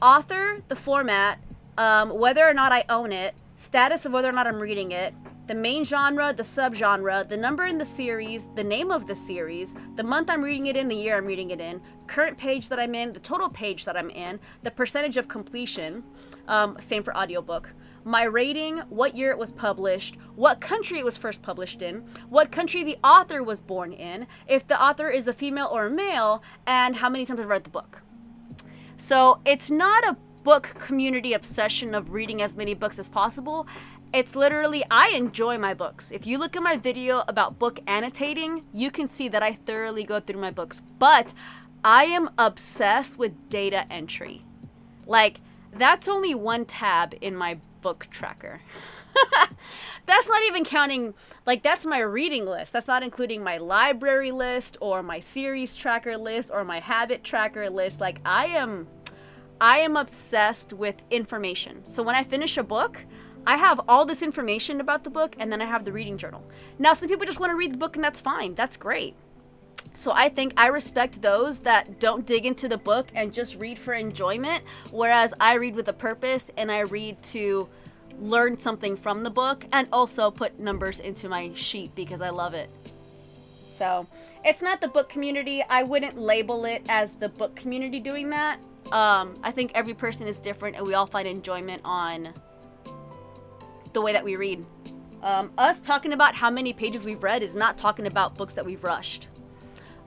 author, the format, whether or not I own it, status of whether or not I'm reading it, the main genre, the subgenre, the number in the series, the name of the series, the month I'm reading it in, the year I'm reading it in, current page that I'm in, the total page that I'm in, the percentage of completion, same for audiobook, my rating, what year it was published, what country it was first published in, what country the author was born in, if the author is a female or a male, and how many times I've read the book. So it's not a book community obsession of reading as many books as possible. It's literally, I enjoy my books. If you look at my video about book annotating, you can see that I thoroughly go through my books. But I am obsessed with data entry. Like, that's only one tab in my book tracker. that's not even counting, like, that's my reading list. That's not including my library list or my series tracker list or my habit tracker list. Like, I am obsessed with information. So when I finish a book, I have all this information about the book, and then I have the reading journal. Now, some people just want to read the book, and that's fine. That's great. So I think I respect those that don't dig into the book and just read for enjoyment, whereas I read with a purpose, and I read to learn something from the book and also put numbers into my sheet because I love it. So it's not the book community. I wouldn't label it as the book community doing that. I think every person is different, and we all find enjoyment on the way that we read. Us talking about how many pages we've read is not talking about books that we've rushed.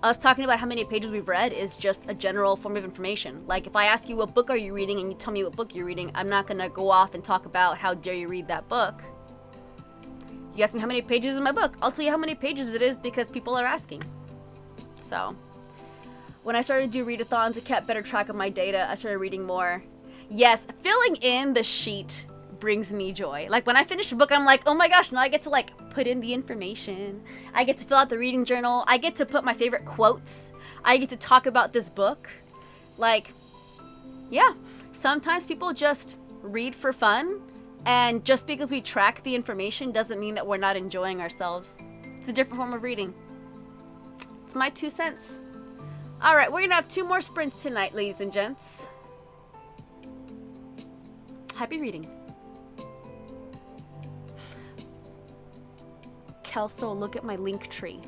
Us talking about how many pages we've read is just a general form of information. Like, if I ask you what book are you reading and you tell me what book you're reading, I'm not gonna go off and talk about how dare you read that book. You ask me how many pages is my book, I'll tell you how many pages it is because people are asking. So when I started to do readathons, it kept better track of my data. I started reading more. Yes, filling in the sheet brings me joy. Like, when I finish a book, I'm like, oh my gosh, now I get to, like, put in the information. I get to fill out the reading journal. I get to put my favorite quotes. I get to talk about this book. Like, yeah, sometimes people just read for fun, and just because we track the information doesn't mean that we're not enjoying ourselves. It's a different form of reading. It's my 2 cents. All right, we're gonna have 2 more sprints tonight, ladies and gents. Happy reading. Kelso, look at my link tree.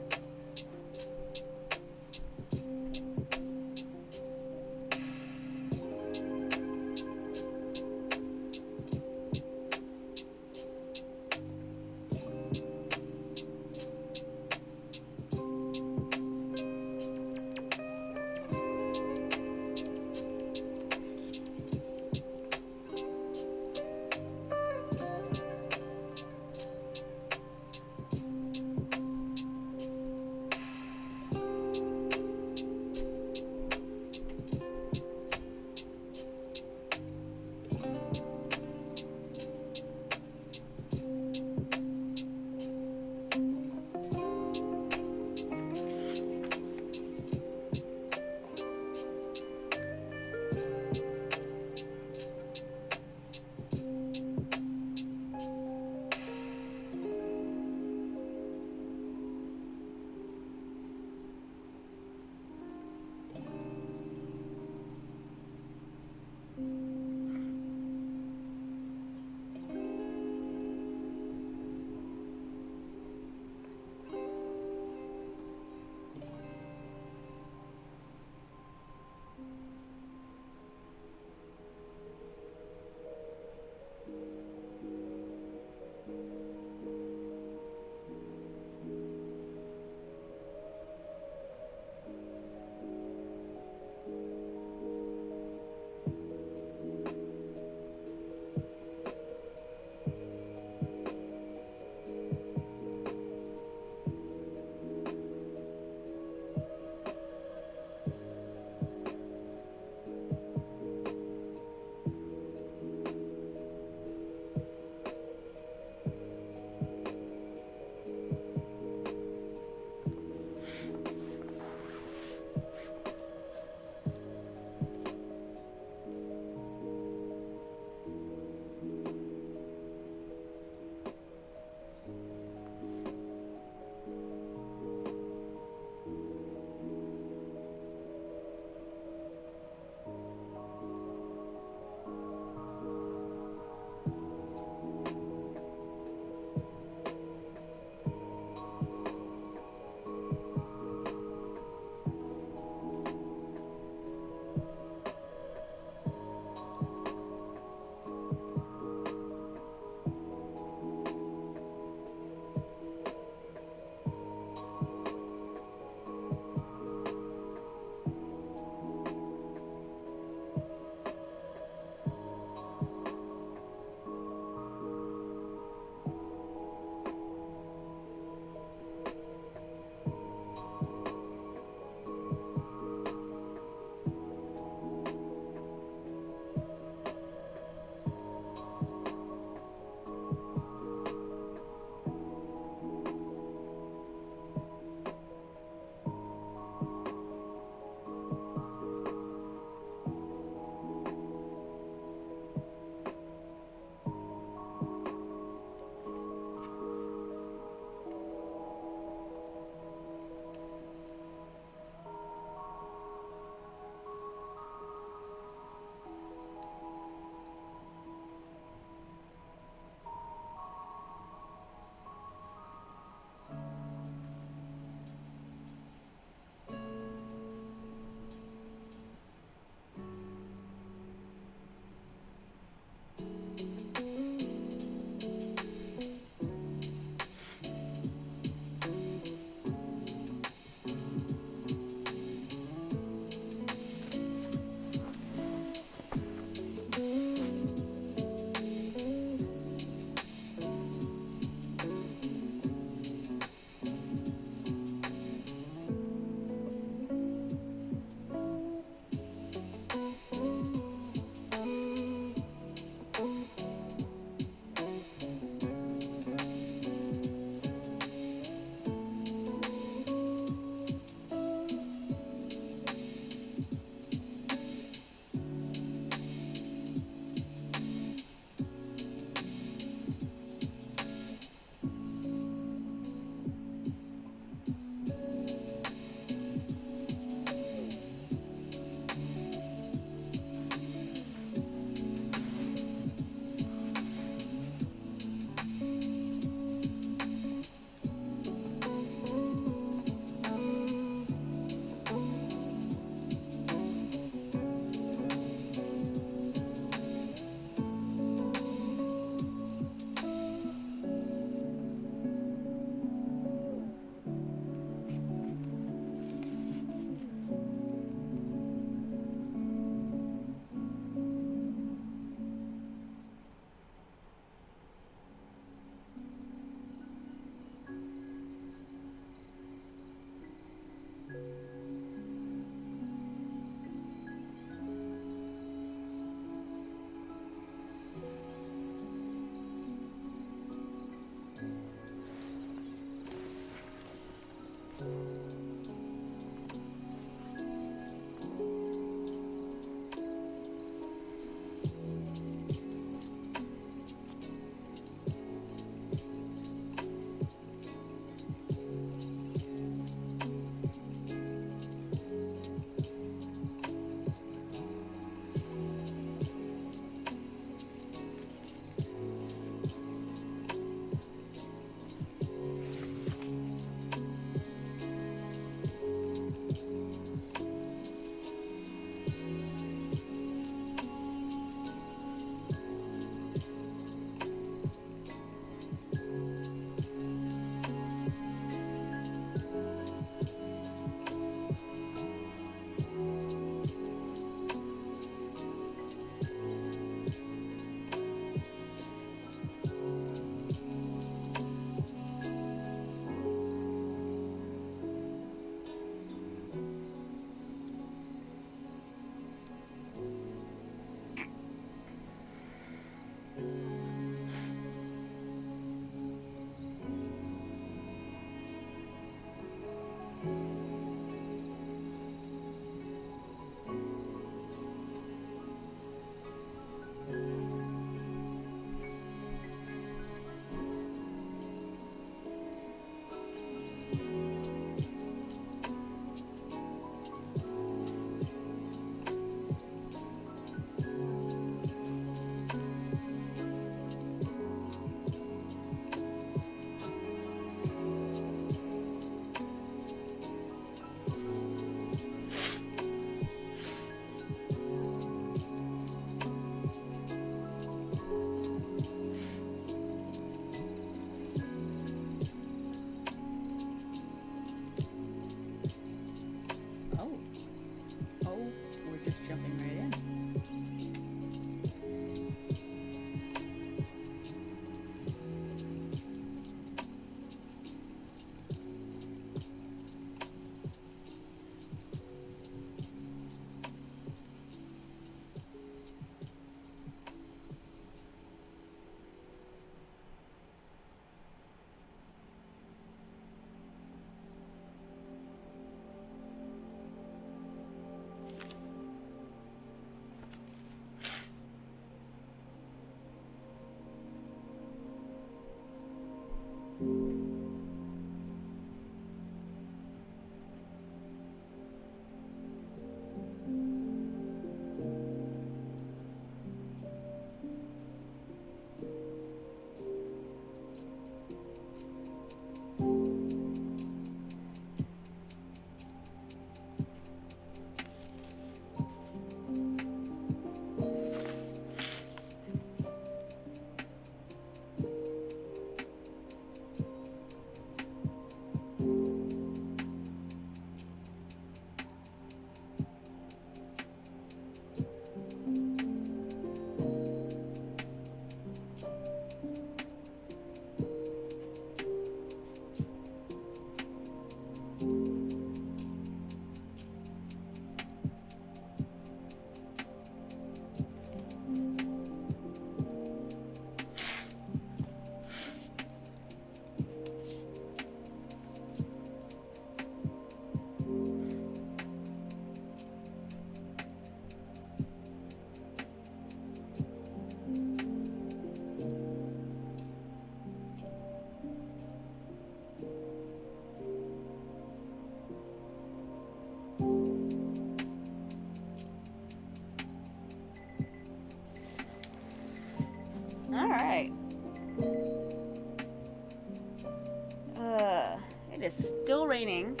raining,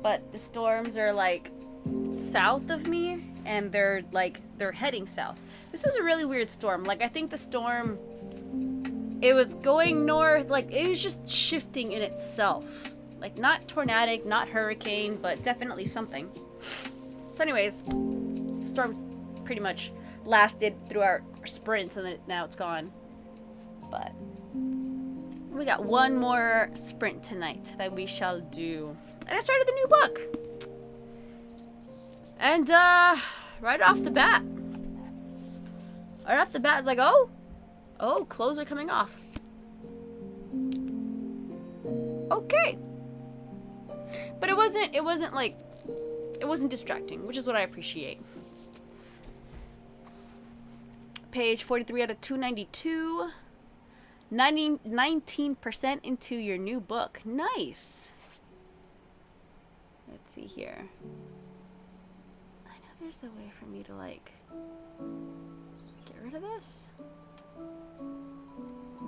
but the storms are like south of me, and they're heading south. This was a really weird storm. Like, I think the storm, it was going north, like it was just shifting in itself. Like, not tornadic, not hurricane, but definitely something. So anyways, storms pretty much lasted through our sprints, and then now it's gone. But we got one more sprint tonight that we shall do. And I started the new book. And right off the bat, it's like, oh, clothes are coming off. Okay. But it wasn't distracting, which is what I appreciate. Page 43 out of 292. 19% into your new book. Nice. Let's see here. I know there's a way for me to, like, get rid of this. I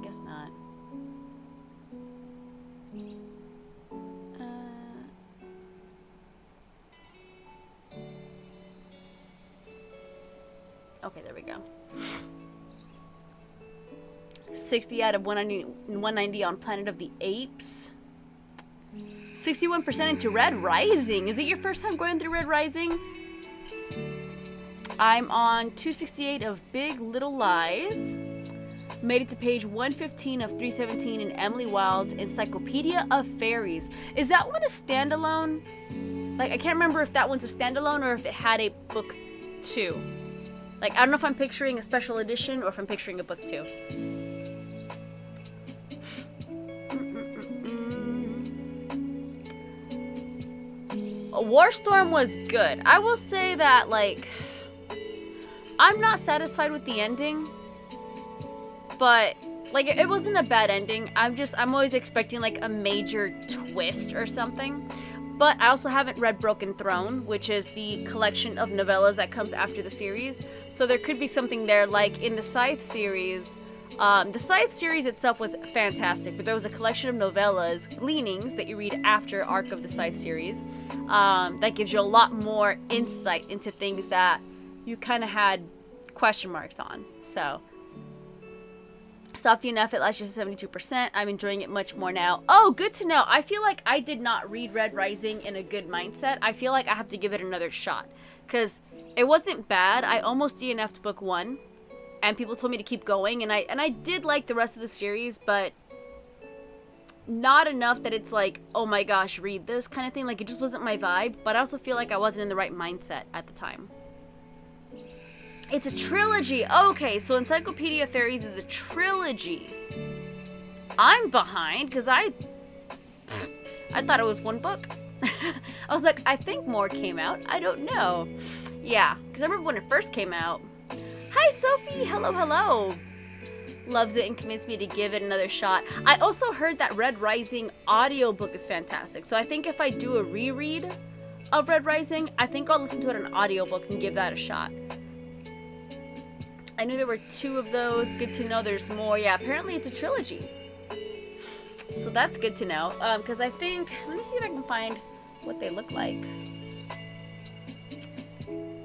guess not. Okay, there we go. 60 out of 190 on Planet of the Apes. 61% into Red Rising. Is it your first time going through Red Rising? I'm on 268 of Big Little Lies. Made it to page 115 of 317 in Emily Wilde's Encyclopedia of Fairies. Is that one a standalone? Like, I can't remember if that one's a standalone or if it had a book 2. Like, I don't know if I'm picturing a special edition or if I'm picturing a book 2. Warstorm was good. I will say that, like, I'm not satisfied with the ending, but, like, it wasn't a bad ending. I'm always expecting, like, a major twist or something. But I also haven't read Broken Throne, which is the collection of novellas that comes after the series. So there could be something there, like in the Scythe series. The Scythe series itself was fantastic, but there was a collection of novellas, gleanings, that you read after Arc of the Scythe series, that gives you a lot more insight into things that you kind of had question marks on. So, Softy enough, it lasts you 72%. I'm enjoying it much more now. Oh, good to know. I feel like I did not read Red Rising in a good mindset. I feel like I have to give it another shot, because it wasn't bad. I almost DNF'd book 1, and people told me to keep going, and I did like the rest of the series, but not enough that it's like, oh my gosh, read this kind of thing. Like, it just wasn't my vibe, but I also feel like I wasn't in the right mindset at the time. It's a trilogy. Okay, so Encyclopedia of Fairies is a trilogy. I'm behind because I thought it was one book. I was like, I think more came out. I don't know. Yeah, because I remember when it first came out. Hi, Sophie. Hello, hello. Loves it and convinced me to give it another shot. I also heard that Red Rising audiobook is fantastic. So I think if I do a reread of Red Rising, I think I'll listen to it on audiobook and give that a shot. I knew there were 2 of those. Good to know there's more. Yeah, apparently it's a trilogy. So that's good to know. Because I think... Let me see if I can find what they look like.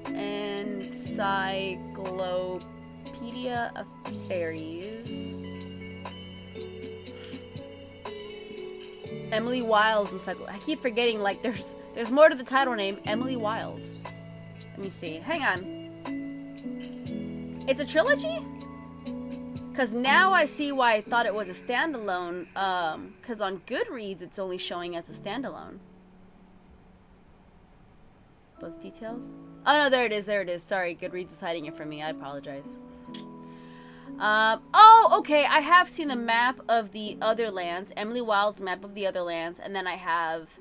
Encyclopedia of Fairies. Emily Wilde's Encyclopedia. I keep forgetting, like, there's more to the title name. Emily Wilde's. Let me see. Hang on. It's a trilogy? Because now I see why I thought it was a standalone. Because on Goodreads, it's only showing as a standalone. Book details? Oh, no, there it is. There it is. Sorry, Goodreads was hiding it from me. I apologize. Oh, okay. I have seen a map of the other lands. Emily Wilde's map of the other lands. And then I have...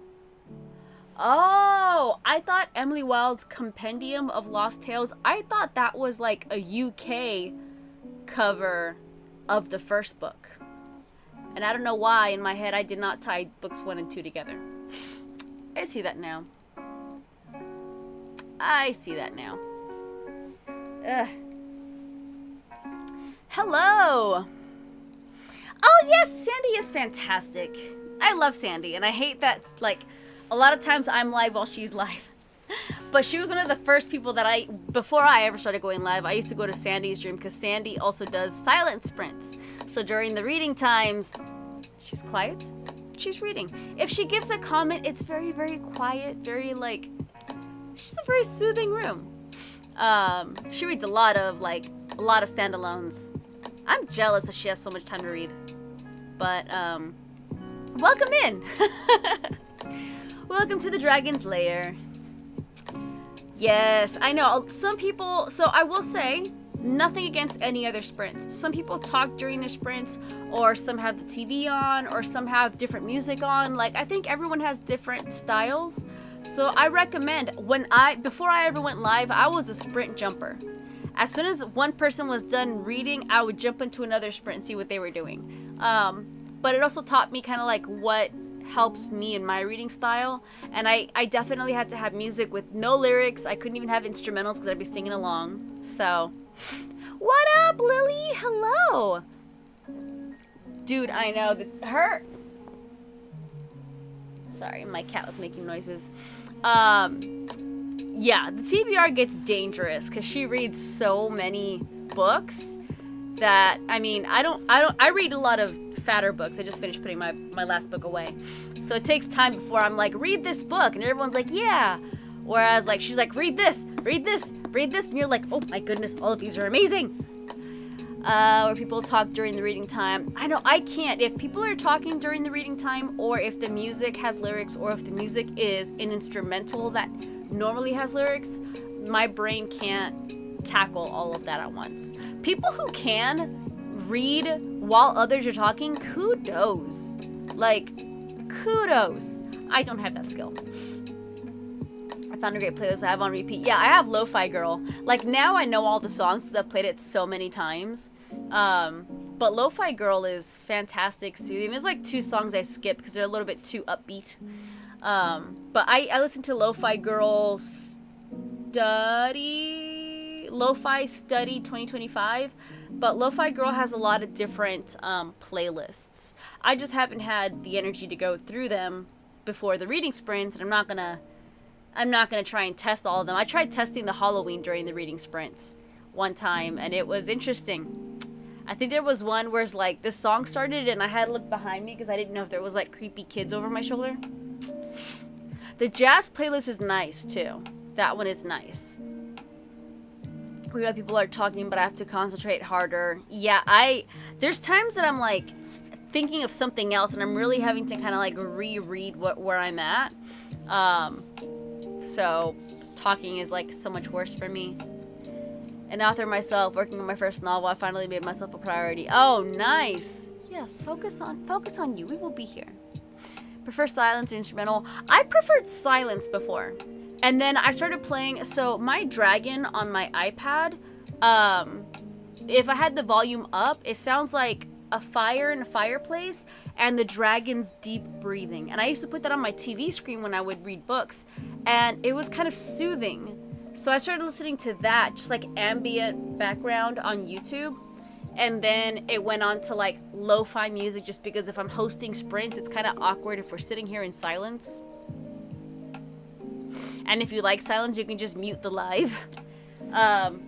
Oh, I thought Emily Wilde's Compendium of Lost Tales, I thought that was like a UK cover of the first book. And I don't know why in my head I did not tie books 1 and 2 together. I see that now. I see that now. Ugh. Hello. Oh yes, Sandy is fantastic. I love Sandy, and I hate that, like, a lot of times I'm live while she's live. But she was one of the first people that before I ever started going live, I used to go to Sandy's stream because Sandy also does silent sprints. So during the reading times, she's quiet, she's reading. If she gives a comment, it's very, very quiet, very, like, she's a very soothing room. She reads a lot of standalones. I'm jealous that she has so much time to read. But, welcome in. Welcome to the Dragon's Lair. Yes, I know. Some people, so I will say, nothing against any other sprints. Some people talk during their sprints, or some have the TV on, or some have different music on. Like, I think everyone has different styles. So I recommend, before I ever went live, I was a sprint jumper. As soon as one person was done reading, I would jump into another sprint and see what they were doing. But it also taught me kind of like what helps me in my reading style, and I definitely had to have music with no lyrics. I couldn't even have instrumentals because I'd be singing along. So, what up, Lily? Hello, dude. I know that her. Sorry, my cat was making noises. Yeah, the TBR gets dangerous because she reads so many books that, I mean, I read a lot of fatter books. I just finished putting my last book away. So it takes time before I'm like, read this book. And everyone's like, yeah. Whereas, like, she's like, read this, read this, read this. And you're like, oh my goodness, all of these are amazing. Where people talk during the reading time. I know, I can't. If people are talking during the reading time, or if the music has lyrics, or if the music is an instrumental that normally has lyrics, my brain can't tackle all of that at once. People who can read while others are talking, kudos. Like, kudos. I don't have that skill. I found a great playlist I have on repeat. Yeah, I have Lo-Fi Girl. Like, now I know all the songs because I've played it so many times. But Lo-Fi Girl is fantastic, soothing. There's like 2 songs I skip because they're a little bit too upbeat. But I listen to Lo-Fi Girl Lo-Fi Study 2025, but Lo-Fi Girl has a lot of different playlists. I just haven't had the energy to go through them before the reading sprints, and I'm not gonna try and test all of them. I tried testing the Halloween during the reading sprints one time, and it was interesting. I think there was one where it's like this song started and I had to look behind me because I didn't know if there was like creepy kids over my shoulder. The jazz playlist is nice too. That one is nice. We know people are talking, but I have to concentrate harder. Yeah, there's times that I'm like thinking of something else and I'm really having to kind of like reread where I'm at. So talking is like so much worse for me. An author myself, working on my first novel, I finally made myself a priority. Oh, nice. Yes, focus on you. We will be here. Prefer silence or instrumental? I preferred silence before. And then I started playing, so my dragon on my iPad, if I had the volume up, it sounds like a fire in a fireplace and the dragon's deep breathing. And I used to put that on my TV screen when I would read books, and it was kind of soothing. So I started listening to that, just like ambient background on YouTube. And then it went on to like lo-fi music, just because if I'm hosting sprints, it's kind of awkward if we're sitting here in silence. And if you like silence, you can just mute the live.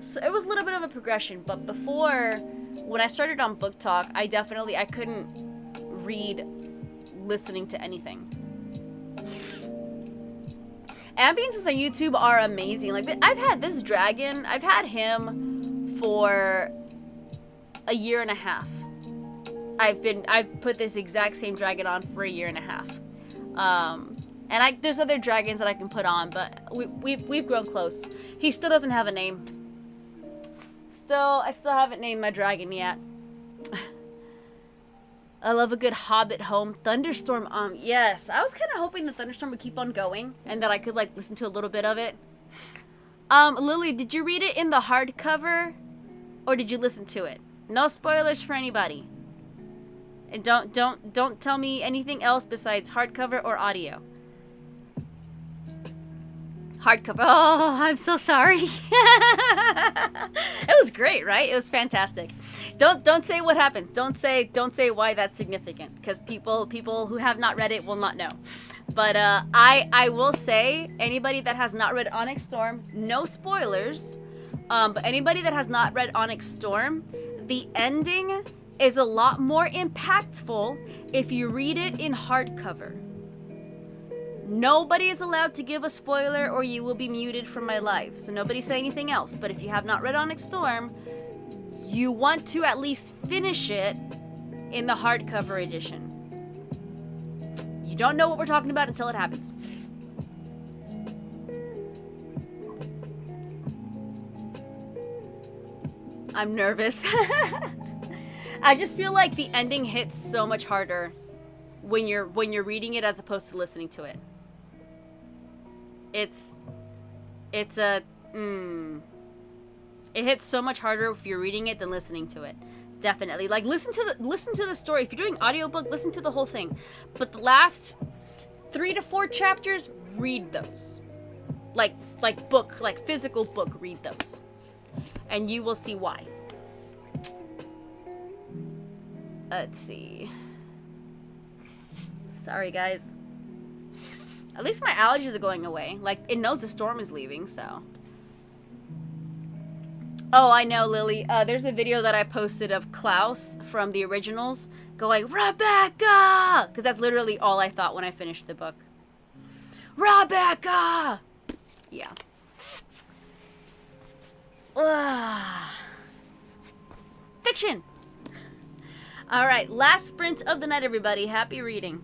So it was a little bit of a progression. But before, when I started on Book Talk, I couldn't read listening to anything. Ambiences on YouTube are amazing. Like, I've had this dragon, I've had him for a year and a half. I've put this exact same dragon on for a year and a half. And there's other dragons that I can put on, but we've grown close. He still doesn't have a name. I still haven't named my dragon yet. I love a good Hobbit home. Thunderstorm, yes. I was kind of hoping the Thunderstorm would keep on going and that I could, like, listen to a little bit of it. Lily, did you read it in the hardcover or did you listen to it? No spoilers for anybody. And don't tell me anything else besides hardcover or audio. Hardcover. Oh, I'm so sorry. It was great, right? It was fantastic. Don't say what happens. Don't say why that's significant, because people who have not read it will not know. But I will say, anybody that has not read Onyx Storm, no spoilers. But anybody that has not read Onyx Storm, the ending is a lot more impactful if you read it in hardcover. Nobody is allowed to give a spoiler or you will be muted from my live. So nobody say anything else. But if you have not read Onyx Storm, you want to at least finish it in the hardcover edition. You don't know what we're talking about until it happens. I'm nervous. I just feel like the ending hits so much harder when you're reading it as opposed to listening to it. It hits so much harder if you're reading it than listening to it. Definitely. Like, listen to the story. If you're doing audiobook, listen to the whole thing. But the last 3 to 4 chapters, read those. Like physical book, read those. And you will see why. Let's see. Sorry, guys. At least my allergies are going away. Like, it knows the storm is leaving, so. Oh, I know, Lily. There's a video that I posted of Klaus from the originals going, Rebecca! Because that's literally all I thought when I finished the book. Rebecca! Yeah. Fiction! Alright, last sprint of the night, everybody. Happy reading.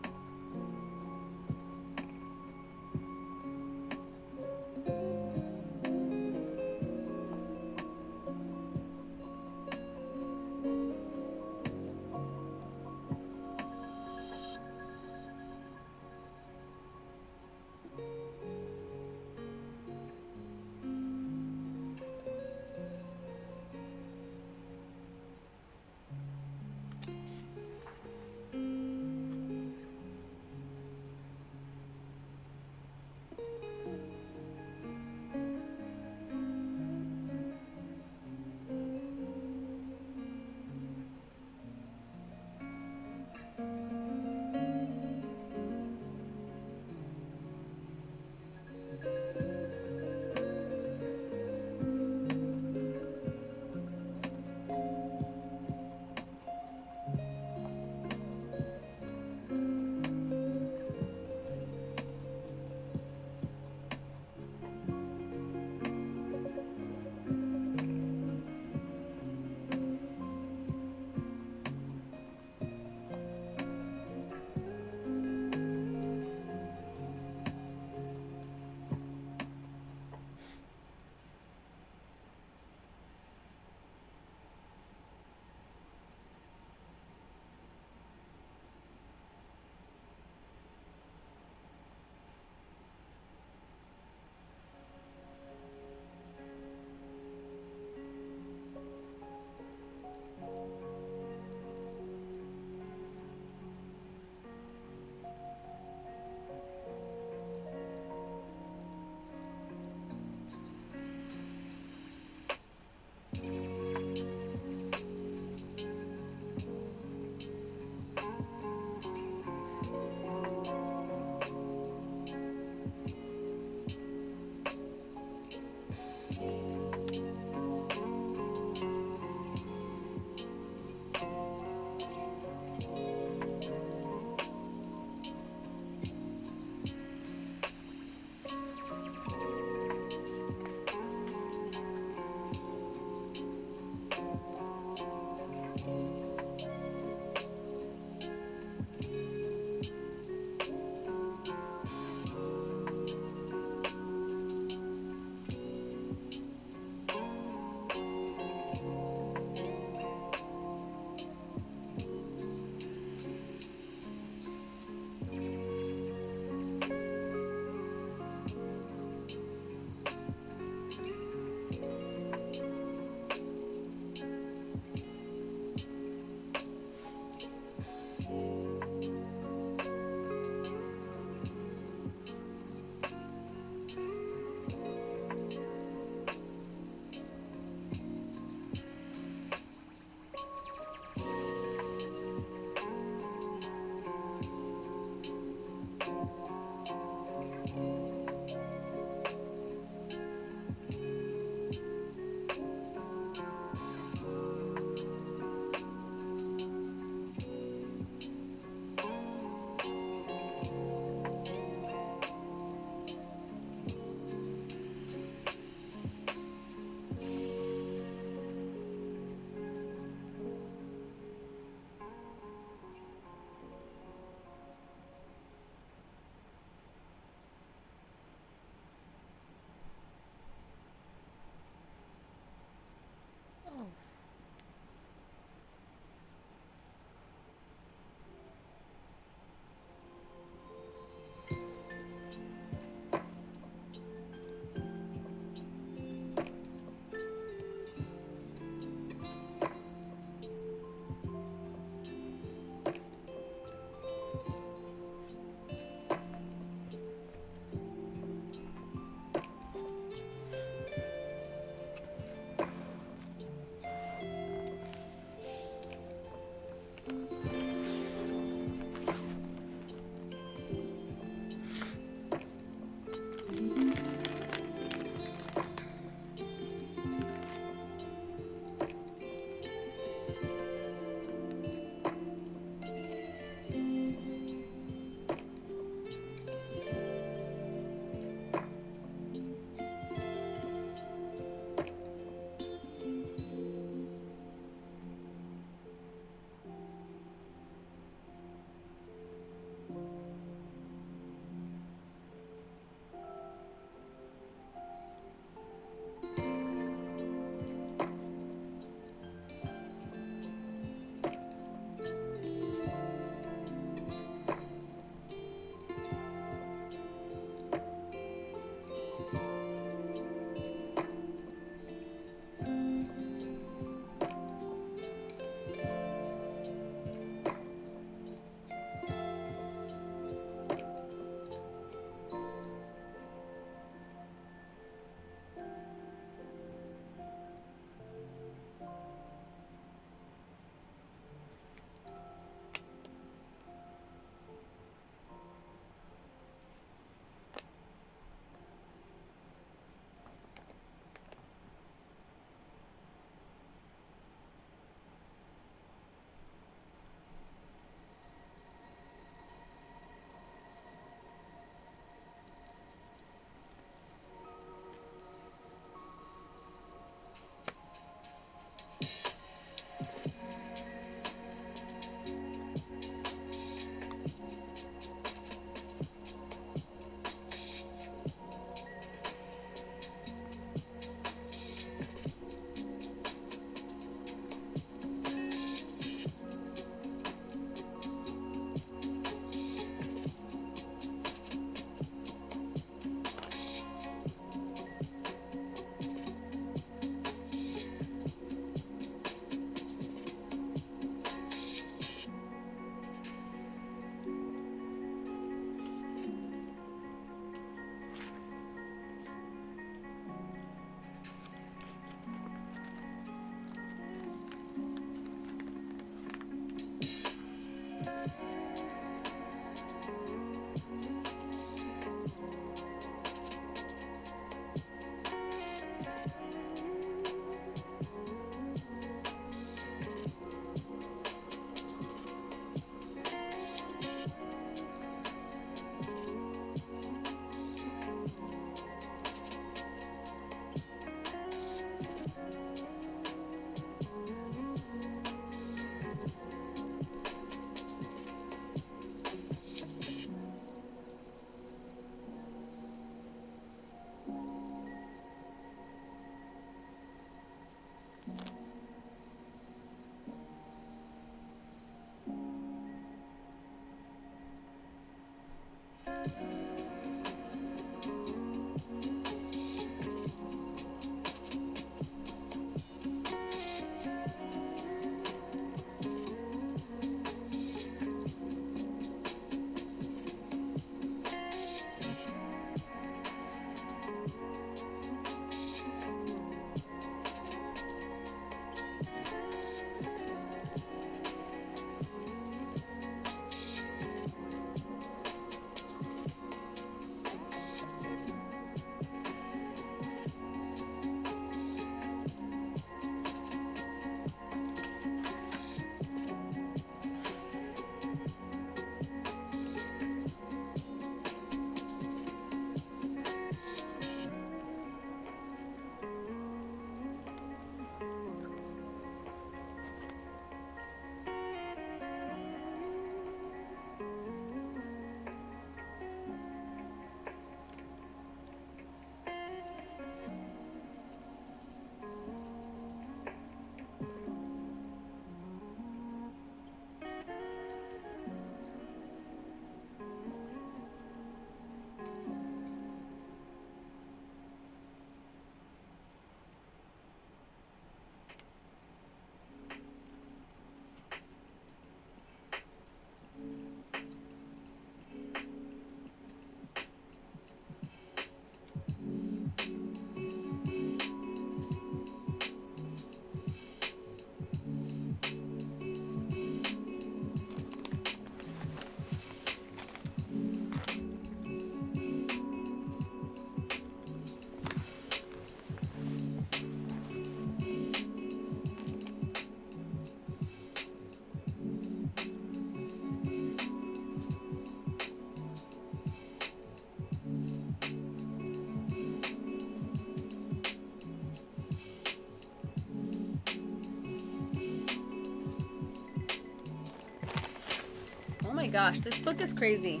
gosh, this book is crazy.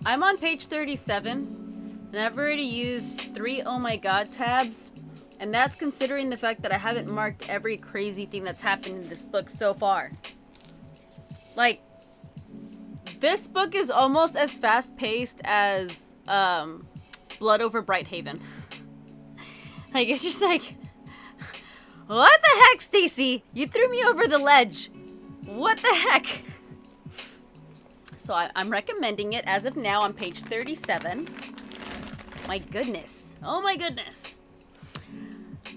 I'm on page 37, and I've already used 3 oh my god tabs, and that's considering the fact that I haven't marked every crazy thing that's happened in this book so far. Like, this book is almost as fast-paced as Blood Over Brighthaven. Like, it's just like, what the heck, Stacy? You threw me over the ledge. What the heck? So I'm recommending it as of now on page 37. My goodness. Oh my goodness.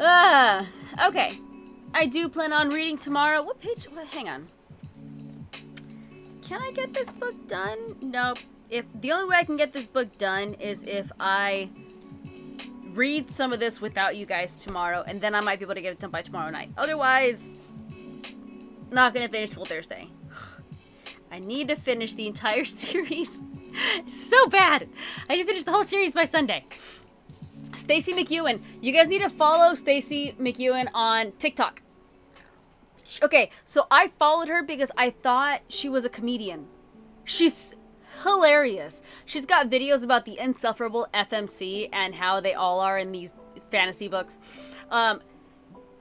Okay. I do plan on reading tomorrow. What page? Hang on. Can I get this book done? Nope. The only way I can get this book done is if I read some of this without you guys tomorrow, and then I might be able to get it done by tomorrow night. Otherwise, not gonna finish till Thursday. I need to finish the entire series. It's so bad. I need to finish the whole series by Sunday. Stacey McEwen. You guys need to follow Stacey McEwen on TikTok. Okay, so I followed her because I thought she was a comedian. She's hilarious. She's got videos about the insufferable FMC and how they all are in these fantasy books.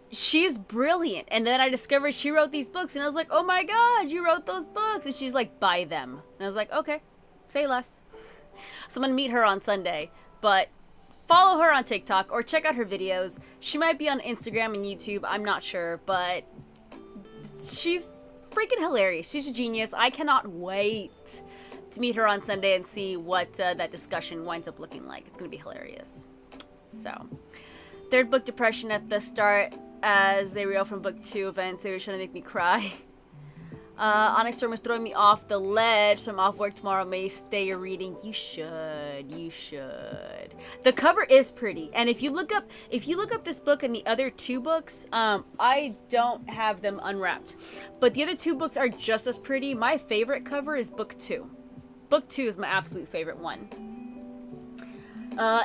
She's brilliant. And then I discovered she wrote these books, and I was like, oh my god, you wrote those books. And she's like, buy them. And I was like, okay, say less. So I'm gonna meet her on Sunday, but follow her on TikTok or check out her videos. She might be on Instagram and YouTube, I'm not sure, but she's freaking hilarious. She's a genius. I cannot wait to meet her on Sunday and see what that discussion winds up looking like. It's gonna be hilarious. So, third book, depression at the start. As they reel from book 2 events, they were trying to make me cry. Onyx Storm was throwing me off the ledge, so I'm off work tomorrow. May stay your reading. You should. You should. The cover is pretty, and if you look up this book and the other 2 books, I don't have them unwrapped, but the other 2 books are just as pretty. My favorite cover is book 2. Book 2 is my absolute favorite one.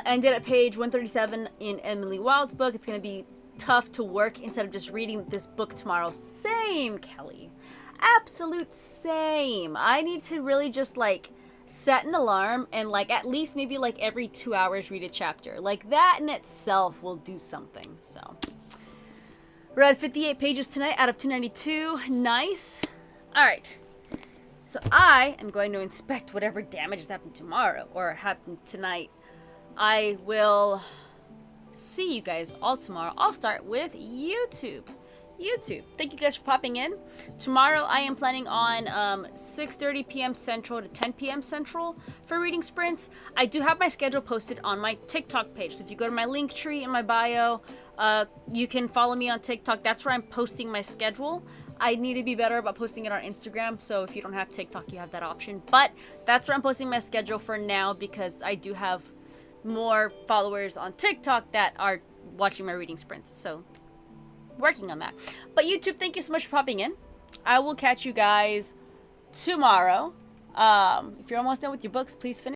Ended at page 137 in Emily Wilde's book. It's gonna be tough to work instead of just reading this book tomorrow. Same, Kelly. Absolute same. I need to really just like set an alarm and like at least maybe like every 2 hours read a chapter. Like that in itself will do something. So read 58 pages tonight out of 292. Nice. All right. So I am going to inspect whatever damage has happened tomorrow or happened tonight. I will see you guys all tomorrow. I'll start with YouTube. Thank you guys for popping in. Tomorrow I am planning on 6:30 p.m. Central to 10 p.m. Central for reading sprints. I do have my schedule posted on my TikTok page. So if you go to my link tree in my bio, you can follow me on TikTok. That's where I'm posting my schedule. I need to be better about posting it on Instagram. So if you don't have TikTok, you have that option. But that's where I'm posting my schedule for now because I do have more followers on TikTok that are watching my reading sprints. So working on that. But YouTube, thank you so much for popping in. I will catch you guys tomorrow. If you're almost done with your books, please finish.